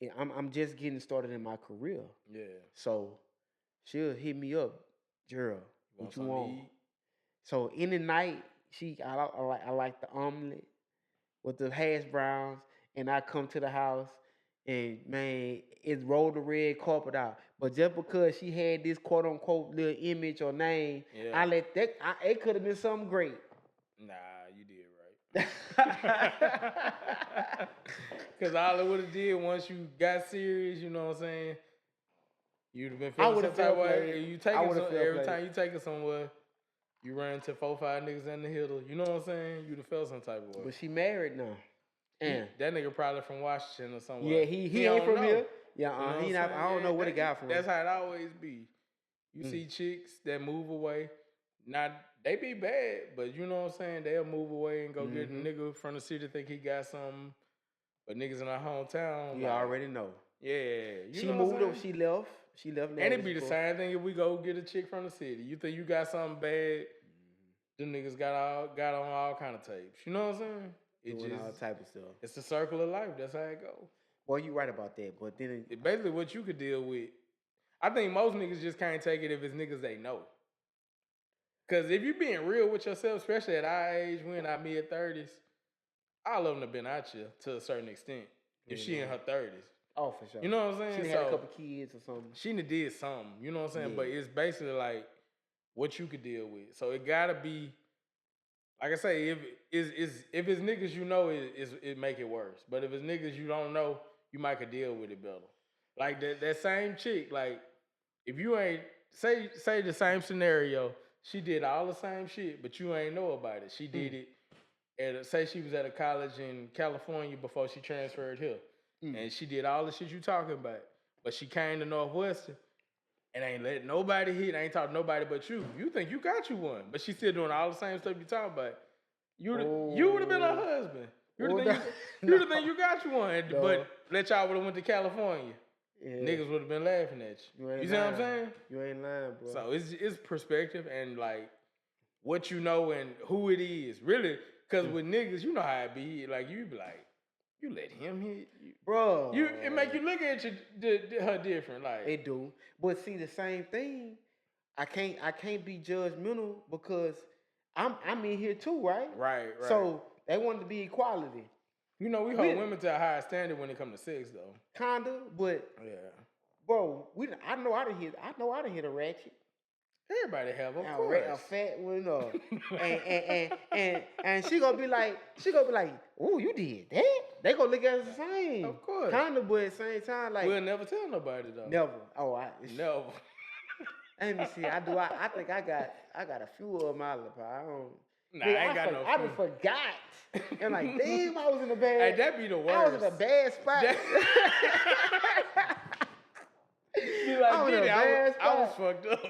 yeah, I'm just getting started in my career. Yeah. So she'll hit me up, Gerald. What you want? So in the night, I like the omelet with the hash browns, and I come to the house, and man, it rolled the red carpet out. But just because she had this quote unquote little image or name, Yeah. I let that. It could have been something great. Nah, you did right. Because all it would have did once you got serious, you know what I'm saying? You'd have been I feeling would've some type of felt way. played. You I taking would've some, felt every played. time you take it somewhere, you run into 4-5 niggas in the hill. You know what I'm saying? You'd have felt some type of way. But she married now. And That nigga probably from Washington or somewhere. yeah, he don't ain't from know. here. You Yeah, know what he I'm not. saying? I don't know where the guy from. That's how it always be. You see chicks that move away. Not they be bad, but you know what I'm saying? They'll move away and go get a nigga from the city think he got something. But niggas in our hometown, You already know. Yeah, you She know moved what I'm up. saying? She left. She left. And it be the same thing if we go get a chick from the city. You think you got something bad? Them niggas got on all kind of tapes. You know what I'm saying? Doing all type of stuff. It's the circle of life. That's how it go. Well, you right about that, but then It's basically what you could deal with. I think most niggas just can't take it if it's niggas they know. Cause if you being real with yourself, especially at our age, we in our mid-30s, all of them have been out here to a certain extent. If she in her 30s. Oh, for sure. You know what I'm saying? She had a couple kids or something. She did something. You know what I'm saying? Yeah. But it's basically like what you could deal with. So it gotta be, like I say, if it's niggas you know, it make it worse. But if it's niggas you don't know, you might could deal with it better. Like that same chick, like if you ain't say the same scenario, she did all the same shit, but you ain't know about it. She did it say she was at a college in California before she transferred here. And she did all the shit you talking about. But she came to Northwestern and ain't let nobody hit, ain't talk to nobody but you. You think you got you one, but she still doing all the same stuff you talking about. You would have been her husband. You'd have think you got you one, but let y'all would have went to California. Yeah. Niggas would have been laughing at you. You see what I'm saying? You ain't lying, bro. So it's perspective and like what you know and who it is. Really, because with niggas, you know how it be. Like you be like, you let him hit you. Bro. It make you look at her different. Like it do. But see the same thing, I can't be judgmental because I'm in here too, right? Right. So they wanted to be equality. You know, we hold women to a higher standard when it comes to sex, though. Kinda, but yeah, bro, I know I done hit a ratchet. Everybody have, of course, a fat one, and she gonna be like, oh, you did that? They gonna look at us the same, of course. Kinda, but at the same time, like we'll never tell nobody though. Never. Oh, never. Let me see. I think I got a few of them out of the pot. I don't. Nah, I ain't got no. I just forgot. And like, damn, I was in a bad. Hey, that be the worst. I was in a bad spot. Be like, I was fucked up.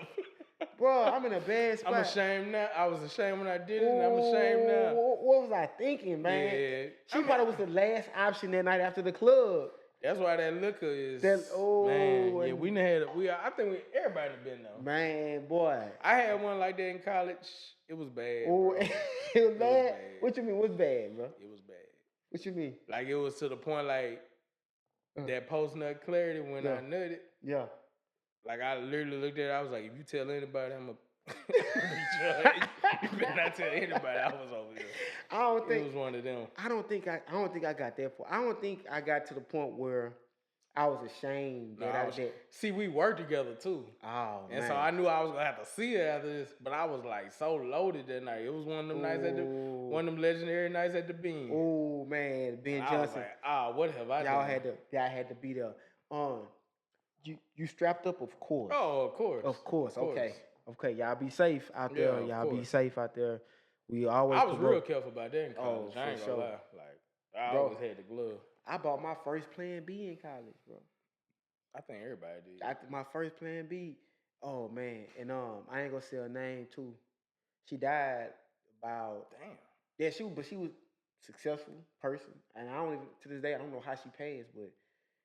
Bro, I'm in a bad spot. I'm ashamed now. I was ashamed when I did it, and I'm ashamed now. What was I thinking, man? Yeah. She probably was the last option that night after the club. That's why that liquor is. Man, yeah, I think everybody been though. Man, boy. I had one like that in college. It was bad. Oh, it was bad? What you mean? What's bad, bro? It was bad. What you mean? Like it was to the point like that post-nut clarity when I nutted. Yeah. Like I literally looked at it, I was like, if you tell anybody, I'm a you better not tell anybody I was over here. It was one of them. I don't think I got that far. I don't think I got to the point where I was ashamed that I did. See, we worked together too. Oh, and man. so I knew I was gonna have to see her after this, but I was like so loaded that night. It was one of them nights one of them legendary nights at the Bean. Oh man, Ben Johnson. I was like, what have I done? Y'all had to be there. You strapped up, of course. Oh, of course. Of course. Okay. Y'all be safe out there. Y'all be safe out there. We always. I was real careful about that in college. I ain't gonna lie. Like I always had the glove. I bought my first Plan B in college, bro. I think everybody did. My first Plan B. Oh man, and I ain't gonna say her name too. She died about. Damn. Yeah, she was a successful person, and I don't even to this day I don't know how she passed, but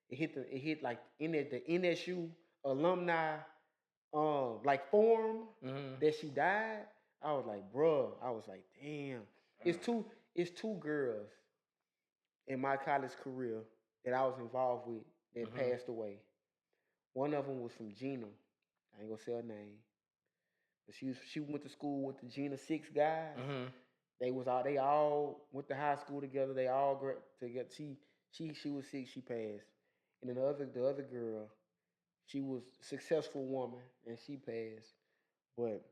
it hit like in the NSU alumni like forum that she died. I was like, bruh. I was like, damn. It's two girls in my college career that I was involved with that passed away. One of them was from Gina. I ain't gonna say her name, She went to school with the Gina 6 guys. Mm-hmm. They all went to high school together. They all together. She was 6. She passed, and then the other girl, she was a successful woman and she passed. But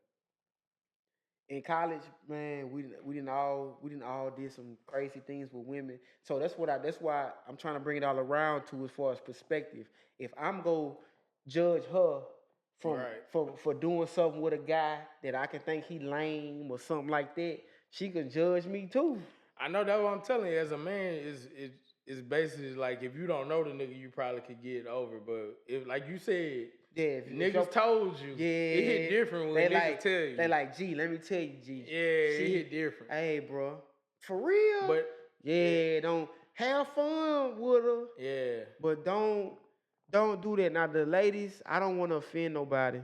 in college, man, we didn't all did some crazy things with women. So that's why I'm trying to bring it all around to as far as perspective. If I'm go judge her for doing something with a guy that I can think he lame or something like that, she could judge me too. I know that's what I'm telling you. As a man, it's basically like if you don't know the nigga, you probably could get over. But if, like you said, Yeah, niggas told you, it hit different when niggas tell you. They like, G, let me tell you, G. Yeah, it hit different. Hey, bro, for real. But don't have fun with her. Yeah, but don't do that. Now, the ladies, I don't want to offend nobody.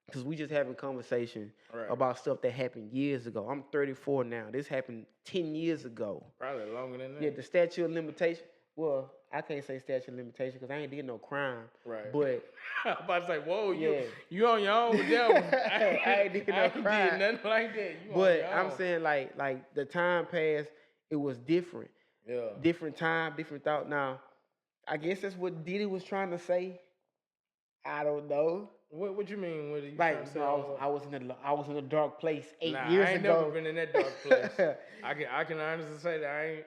Because we just having conversation about stuff that happened years ago. I'm 34 now. This happened 10 years ago. Probably longer than that. Yeah, the statute of limitation. Well, I can't say statute of limitation because I ain't did no crime. Right. But I'm about to say, whoa, you on your own with that one. I ain't did no crime. Did nothing like that. You but I'm saying like the time passed, it was different. Yeah. Different time, different thought. Now, I guess that's what Diddy was trying to say. I don't know. What you mean? What are you like, so I was in a dark place 8 years ago. I ain't never been in that dark place. I can honestly say that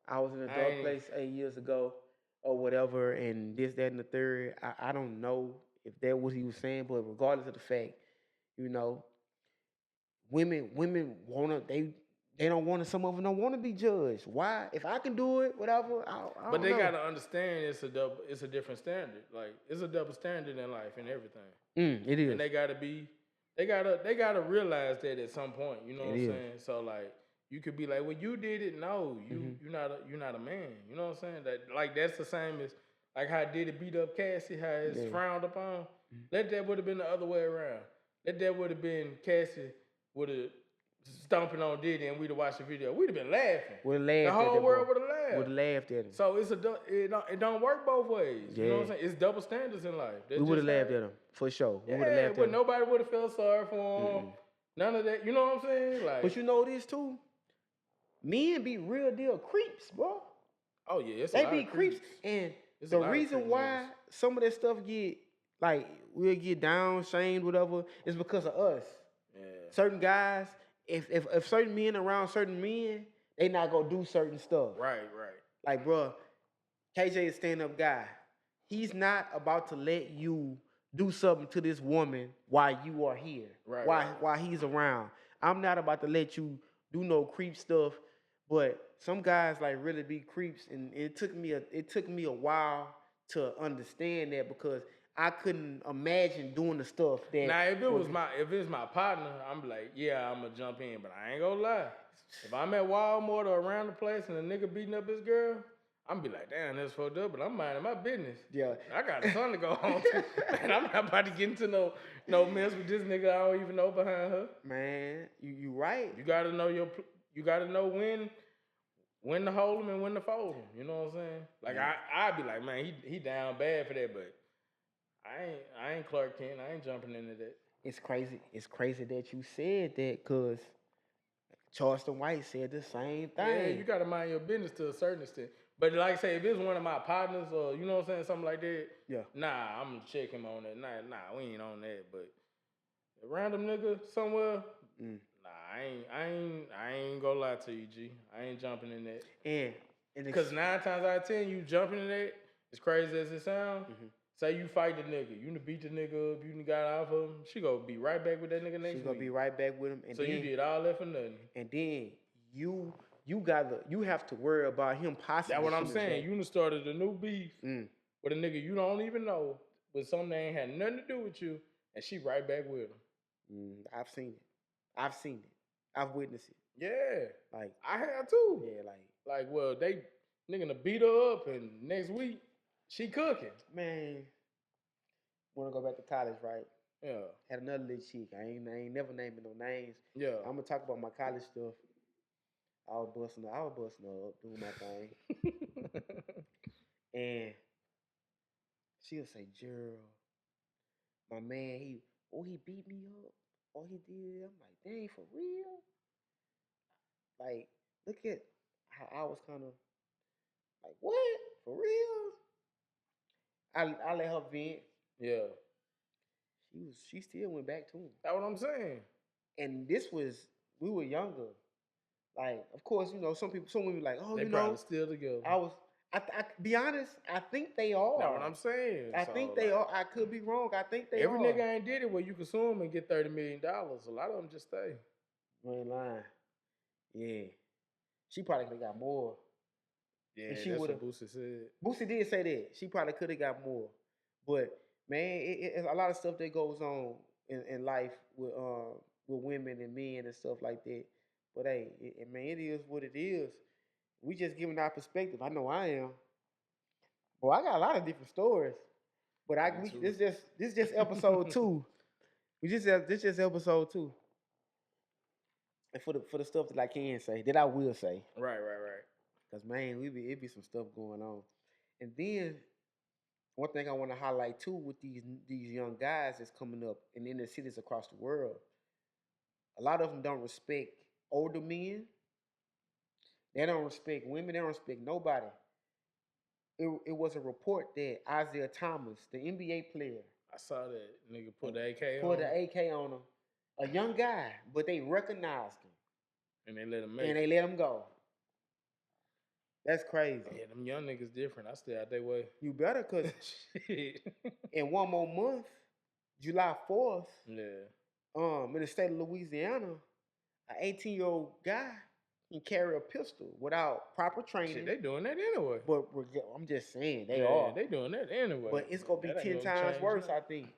I was in a dark place 8 years ago or whatever, and this, that, and the third. I don't know if that was what he was saying, but regardless of the fact, you know, women they don't want to. Some of them don't want to be judged. Why? If I can do it, whatever. I but they don't know. Gotta understand it's a different standard. Like it's a double standard in life and everything. It is. And they gotta realize that at some point. You know what I'm saying? So like you could be like, well, you did it. No, you're not a man. You know what I'm saying? That like that's the same as like how Diddy beat up Cassie, how it's frowned upon. Let that would have been the other way around. Let that would have been Cassie would have stomping on Diddy and we'd have watched the video. We'd have been laughing. We'd have laughed. The whole world would have laughed. Would have laughed at him. So it don't work both ways. You know what I'm saying? It's double standards in life. We would have laughed at him for sure. We would have laughed at him. Nobody would have felt sorry for him. None of that. You know what I'm saying? Like, but you know this too. Men be real deal creeps, bro. Oh yeah, they be creeps. And the reason why some of that stuff get like we'll get down, shamed, whatever, is because of us. Yeah. Certain guys, if certain men around certain men, they not gonna do certain stuff. Right. Like, bro, KJ is a stand-up guy. He's not about to let you do something to this woman while you are here. While he's around. I'm not about to let you do no creep stuff. But some guys like really be creeps, and it took me a while to understand that because I couldn't imagine doing the stuff that. Now, if it's my partner, I'm like, yeah, I'm gonna jump in, but I ain't gonna lie. If I'm at Walmart or around the place and a nigga beating up his girl, I'm be like, damn, that's fucked up, but I'm minding my business. Yeah, I got a son to go home to, and I'm not about to get into no mess with this nigga I don't even know behind her. Man, you right. You gotta know when to hold him and when to fold him. You know what I'm saying? Like I'd be like, man, he down bad for that, but I ain't Clark Kent. I ain't jumping into that. It's crazy. It's crazy that you said that because Charleston White said the same thing. Yeah, you gotta mind your business to a certain extent. But like I say, if it's one of my partners or you know what I'm saying, something like that, nah, I'm gonna check him on that. Nah, we ain't on that. But a random nigga somewhere, nah, I ain't gonna lie to you, G. I ain't jumping in that. And because 9 times out of 10, you jumping in that, as crazy as it sounds, say you fight the nigga, you done beat the nigga up, you done got off of him, she gonna be right back with that nigga next week. She gonna be right back with him. And so then, you did all that for nothing. And then you have to worry about him possibly. That's what I'm saying. You done started a new beef with a nigga you don't even know, with something that ain't had nothing to do with you, and she right back with him. I've seen it. I've witnessed it. Yeah. Like I have too. Yeah, like well, they nigga to beat her up and next week she cooking. Man, wanna go back to college, right? Yeah. Had another little chick. I ain't never naming no names. Yeah. I'm gonna talk about my college stuff. I was busting her up, doing my thing. And she'll say, Gerald, my man, he beat me up. oh, he did. I'm like, dang, for real? Like, look at how I was kind of like, what? For real? I let her vent. Yeah. She still went back to him. That's what I'm saying. And we were younger. Like, of course, some women like, oh, They probably still together. Be honest, I think they are. That's what I'm saying. I think they are. I could be wrong. I think they every are. nigga ain't did it where you can sue him and get $30 million. A lot of them just stay. You ain't lying. Yeah. She probably could have got more. Yeah, and she that's would've- what Boosie said. Boosie did say that. She probably could have got more. But, man, it's a lot of stuff that goes on in life with women and men and stuff like that. But, hey, man, it is what it is. We just giving our perspective. I know I am. Boy, I got a lot of different stories. But this just episode 2. This just episode 2. And for the stuff that I can say, that I will say. Right. Because, man, it be some stuff going on. And then, one thing I want to highlight, too, with these young guys that's coming up and in the cities across the world, a lot of them don't respect older men. They don't respect women. They don't respect nobody. It was a report that Isaiah Thomas, the NBA player, I saw that nigga put the AK put the AK on him. A young guy, but they recognized him. And they let him They let him go. That's crazy. Yeah, them young niggas different. I stay out their way. You better, because in one more month, July 4th, in the state of Louisiana, an 18-year-old guy can carry a pistol without proper training. Shit, they doing that anyway. But I'm just saying, they are. They doing that anyway. But it's going to be 10 times worse, I think.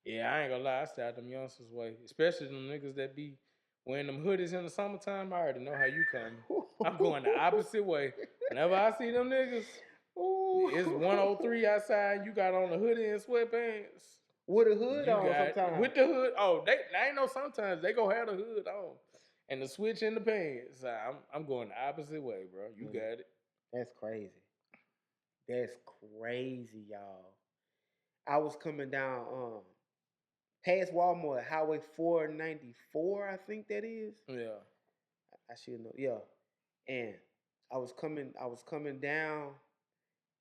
Yeah, I ain't gonna lie. I stay out them youngsters' way. Especially them niggas that be wearing them hoodies in the summertime. I already know how you coming. I'm going the opposite way. Whenever I see them niggas, it's 103 outside. You got on a hoodie and sweatpants. With a hood on sometimes. With the hood. Oh, they ain't no sometimes. They go have the hood on. And the switch in the pants. I'm going the opposite way, bro. You got it. That's crazy. That's crazy, y'all. I was coming down past Walmart, Highway 494, I think that is. Yeah. I should know. Yeah. And I was coming down.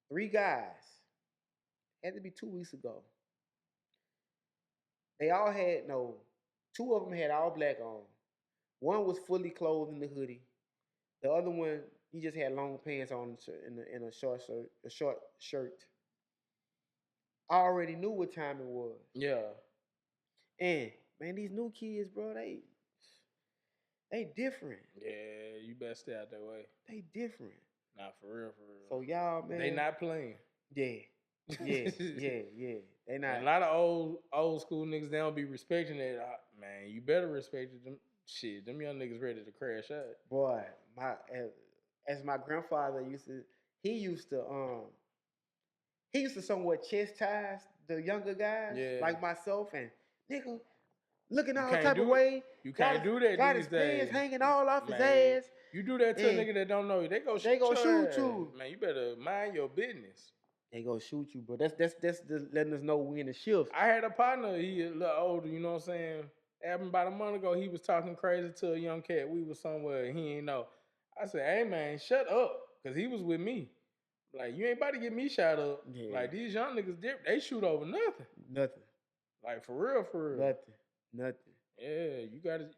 3 guys. Had to be 2 weeks ago. They all had 2 of them had all black on. One was fully clothed in the hoodie. The other one, he just had long pants on in a short shirt. I already knew what time it was. Yeah. And man, these new kids, bro, they different. Yeah, you better stay out that way. They different. Nah, for real. So y'all, man, they not playing. Yeah. They not. And a lot of old school niggas, they don't be respecting it. Man, you better respect them. Shit, them young niggas ready to crash out. Boy, as my grandfather he used to somewhat chastise the younger guys, like myself, and nigga, looking all type of way. You can't do that got these his days. pants hanging all off his ass. You do that to a nigga that don't know you, they go shoot you. Man, you better mind your business. They go shoot you, bro. That's letting us know we in the shift. I had a partner, he a little older, you know what I'm saying? About a month ago, he was talking crazy to a young cat. We was somewhere, he ain't know. I said, hey, man, shut up, because he was with me. Like, you ain't about to get me shot up. Yeah. Like, these young niggas, they shoot over nothing. Nothing. Like, for real. Nothing. Yeah, you got to.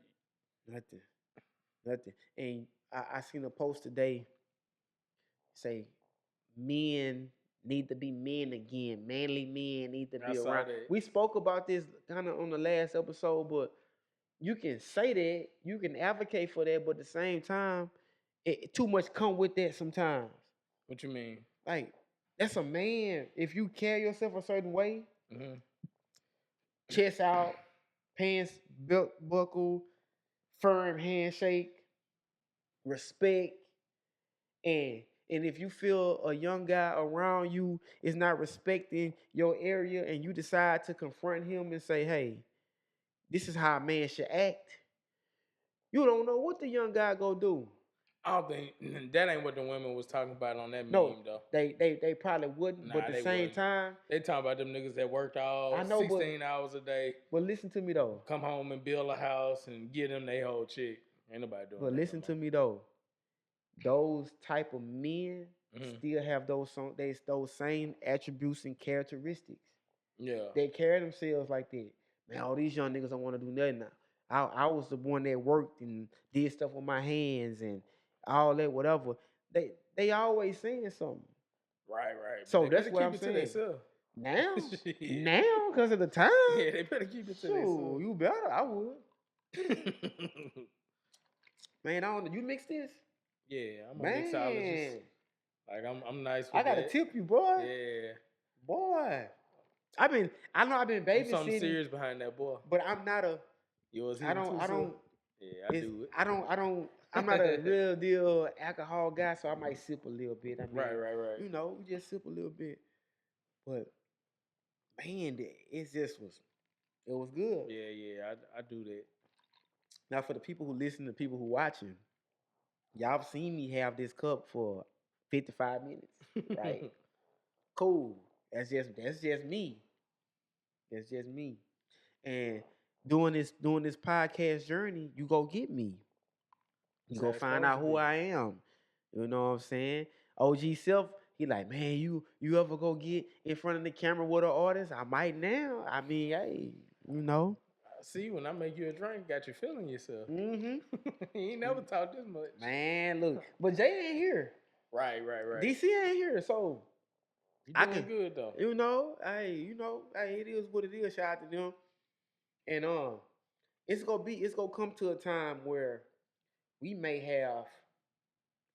Nothing. And I seen a post today say, men need to be men again. Manly men need to be around. We spoke about this kind of on the last episode, but you can say that, you can advocate for that, but at the same time, too much come with that sometimes. What you mean? Like, that's a man. If you carry yourself a certain way, chest out, pants belt buckle, firm handshake, respect, and if you feel a young guy around you is not respecting your area and you decide to confront him and say, hey, this is how a man should act, you don't know what the young guy go do. I don't think that ain't what the women was talking about on that No, meme though. they probably wouldn't, but Nah, at the they same wouldn't. time, They talking about them niggas that worked all I know, 16 hours a day, but listen to me though. come home and build a house and give them their whole chick. Ain't nobody doing But that. listen to me though. Those type of men still have those same attributes and characteristics. Yeah. They carry themselves like that. Man, all these young niggas don't want to do nothing now. I was the one that worked and did stuff with my hands and all that, whatever. They always saying something. Right. So But that's they what keep I'm it saying. to themselves. Now, Shit. now, because of the time. Yeah, they better keep it to Shoot, themselves. you better. I would. Man, I don't know. You mix this? Yeah, I'm a Man. mixologist. Like I'm nice with I gotta that. tip you, boy. Yeah. Boy. I know I've been There's something babysitting, serious behind that boy. but I'm not a Yours I don't Yeah, I do it. I'm not a real deal alcohol guy, so I might sip a little bit. I mean, Right. you know, we just sip a little bit. But man, it was good. Yeah, I do that. Now for the people who listen, the people who watching, y'all have seen me have this cup for 55 minutes, right? Cool. That's just me. That's just me. And doing this podcast journey, you go get me. You go find out who I am. You know what I'm saying? OG Self, he like, man, you ever go get in front of the camera with an artist? I might now. I mean, hey, you know. See, when I make you a drink, got you feeling yourself. Mm-hmm. He ain't never talked this much. Man, look. But Jay ain't here. Right. DC ain't here, so You doing good though. hey, it is what it is. Shout out to them. And it's gonna come to a time where we may have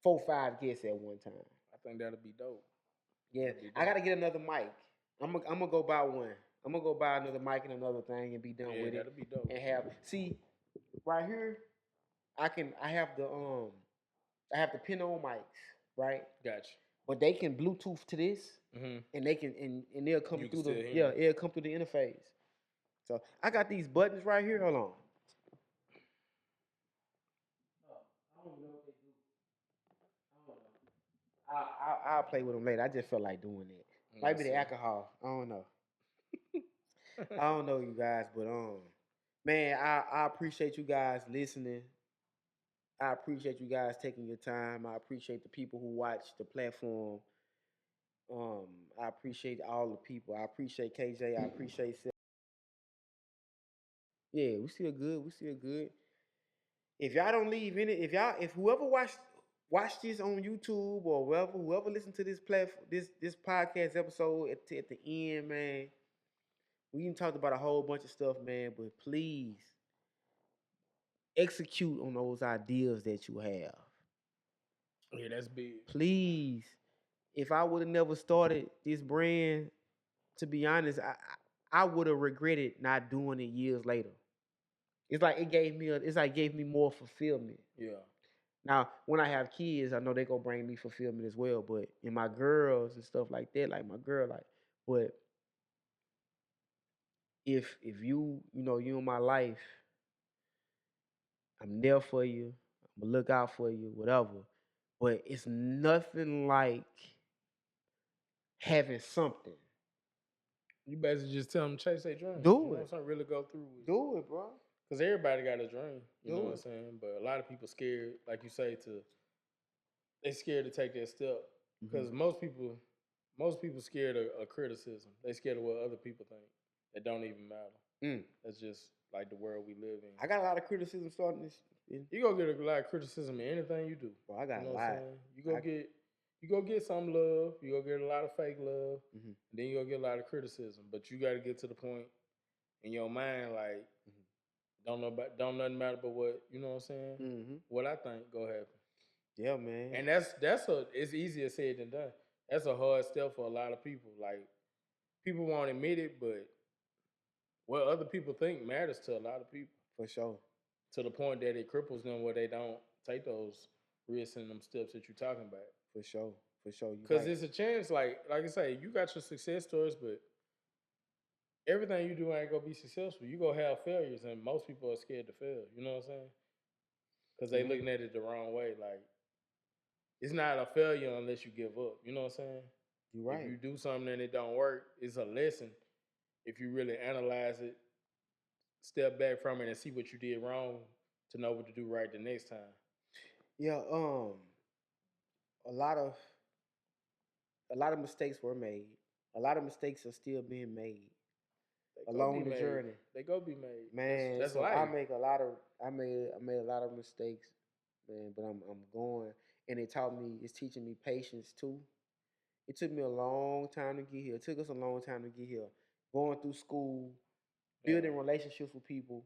4-5 guests at one time. I think that'll be dope. Yeah, I gotta get another mic. I'm gonna go buy one. I'm gonna go buy another mic and another thing and be done with it. That'll be dope. And right here, I have the pin on mics, right? Gotcha. But they can Bluetooth to this, and they can and they'll come through it'll come through the interface. So I got these buttons right here. Hold on. I don't know what they do. I don't know. I'll play with them later. I just felt like doing it. Might be the alcohol. I don't know. I don't know, you guys, but man, I appreciate you guys listening. I appreciate you guys taking your time. I appreciate the people who watch the platform. I appreciate all the people. I appreciate KJ. I appreciate Seth. Yeah, we still good. If y'all don't leave in it, if whoever watch this on YouTube or whoever listen to this this podcast episode at the end, man, we even talked about a whole bunch of stuff, man. But please execute on those ideas that you have. Yeah, that's big. Please, if I would have never started this brand, to be honest, I would have regretted not doing it years later. It's like it gave me more fulfillment. Yeah. Now, when I have kids, I know they gonna bring me fulfillment as well. But in my girls and stuff like that, like my girl, but if you in my life, I'm there for you. I'm gonna look out for you, whatever. But it's nothing like having something. You basically just tell them chase their dream. Do it. Really go through with it. Do it, bro. Because everybody got a dream. You know what I'm it. saying? But a lot of people scared, like you say, they scared to take that step. Because most people scared of criticism. They scared of what other people think. That don't even matter. That's just like the world we live in. I got a lot of criticism starting this. You gonna get a lot of criticism in anything you do. Well, I got you know a what lot. I'm saying? You go get some love. You go get a lot of fake love. And then you go get a lot of criticism. But you got to get to the point in your mind like don't nothing matter but what you know what I'm saying. What I think go happen. Yeah, man. And it's easier said than done. That's a hard step for a lot of people. Like people won't admit it, but what other people think matters to a lot of people. For sure. To the point that it cripples them where they don't take those risks and them steps that you're talking about. For sure. Because it's a chance, like I say, you got your success stories, but everything you do ain't gonna be successful. You gonna have failures, and most people are scared to fail. You know what I'm saying? Because they looking at it the wrong way. Like it's not a failure unless you give up. You know what I'm saying? You're right. If you do something and it don't work, it's a lesson. If you really analyze it, step back from it and see what you did wrong to know what to do right the next time. Yeah, a lot of mistakes were made. A lot of mistakes are still being made along the journey. They go be made. Man, that's so life. I made a lot of mistakes, man, but I'm going, and it's teaching me patience too. It took me a long time to get here. It took us a long time to get here. Going through school, building relationships with people,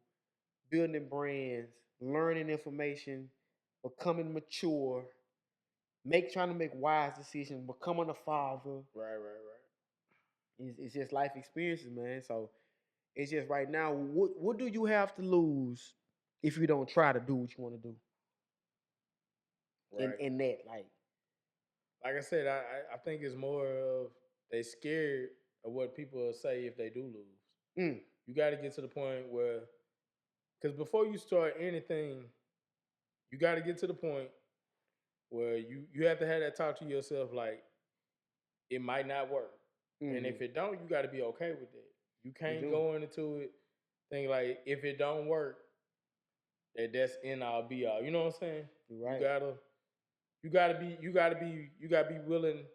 building brands, learning information, becoming mature, trying to make wise decisions, becoming a father. Right. It's just life experiences, man. So it's just right now, what do you have to lose if you don't try to do what you want to do? Right. In that, like I said, I think it's more of they scared of what people will say if they do lose. You got to get to the point where, because before you start anything, you got to get to the point where you have to have that talk to yourself like, it might not work. And if it don't, you got to be okay with it. You can't go into it think like, if it don't work, that's end all be all. You know what I'm saying? Right. You gotta be willing.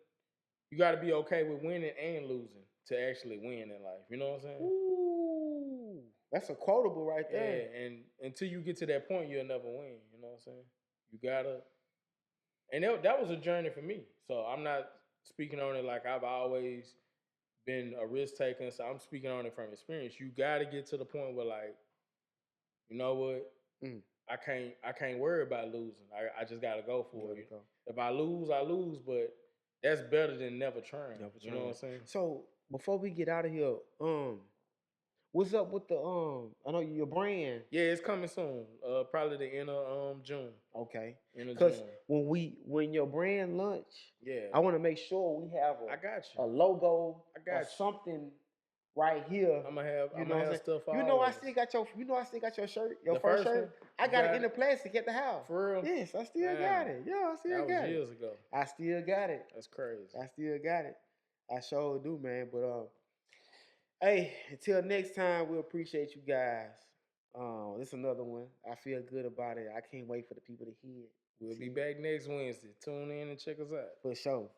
You gotta be okay with winning and losing to actually win in life. You know what I'm saying? Ooh, that's a quotable right there. Yeah, and until you get to that point, you'll never win. You know what I'm saying? You gotta. And that was a journey for me. So I'm not speaking on it like I've always been a risk taker. So I'm speaking on it from experience. You gotta get to the point where, like, you know what? I can't worry about losing. I just gotta go for it. If I lose, I lose, but that's better than never trying. You know what I'm saying? So before we get out of here, what's up with the I know your brand. Yeah, it's coming soon. Probably the end of June. Okay. Because when your brand launch, yeah, I want to make sure we have a logo, something right here. I'm gonna have stuff. I still got your shirt, your first shirt. I got it in the plastic at the house. For real? Yes, I still got it. Yeah, I still got it. That was years ago. I still got it. That's crazy. I still got it. I sure do, man. But hey, until next time, we appreciate you guys. This is another one. I feel good about it. I can't wait for the people to hear it. We'll be back next Wednesday. Tune in and check us out. For sure.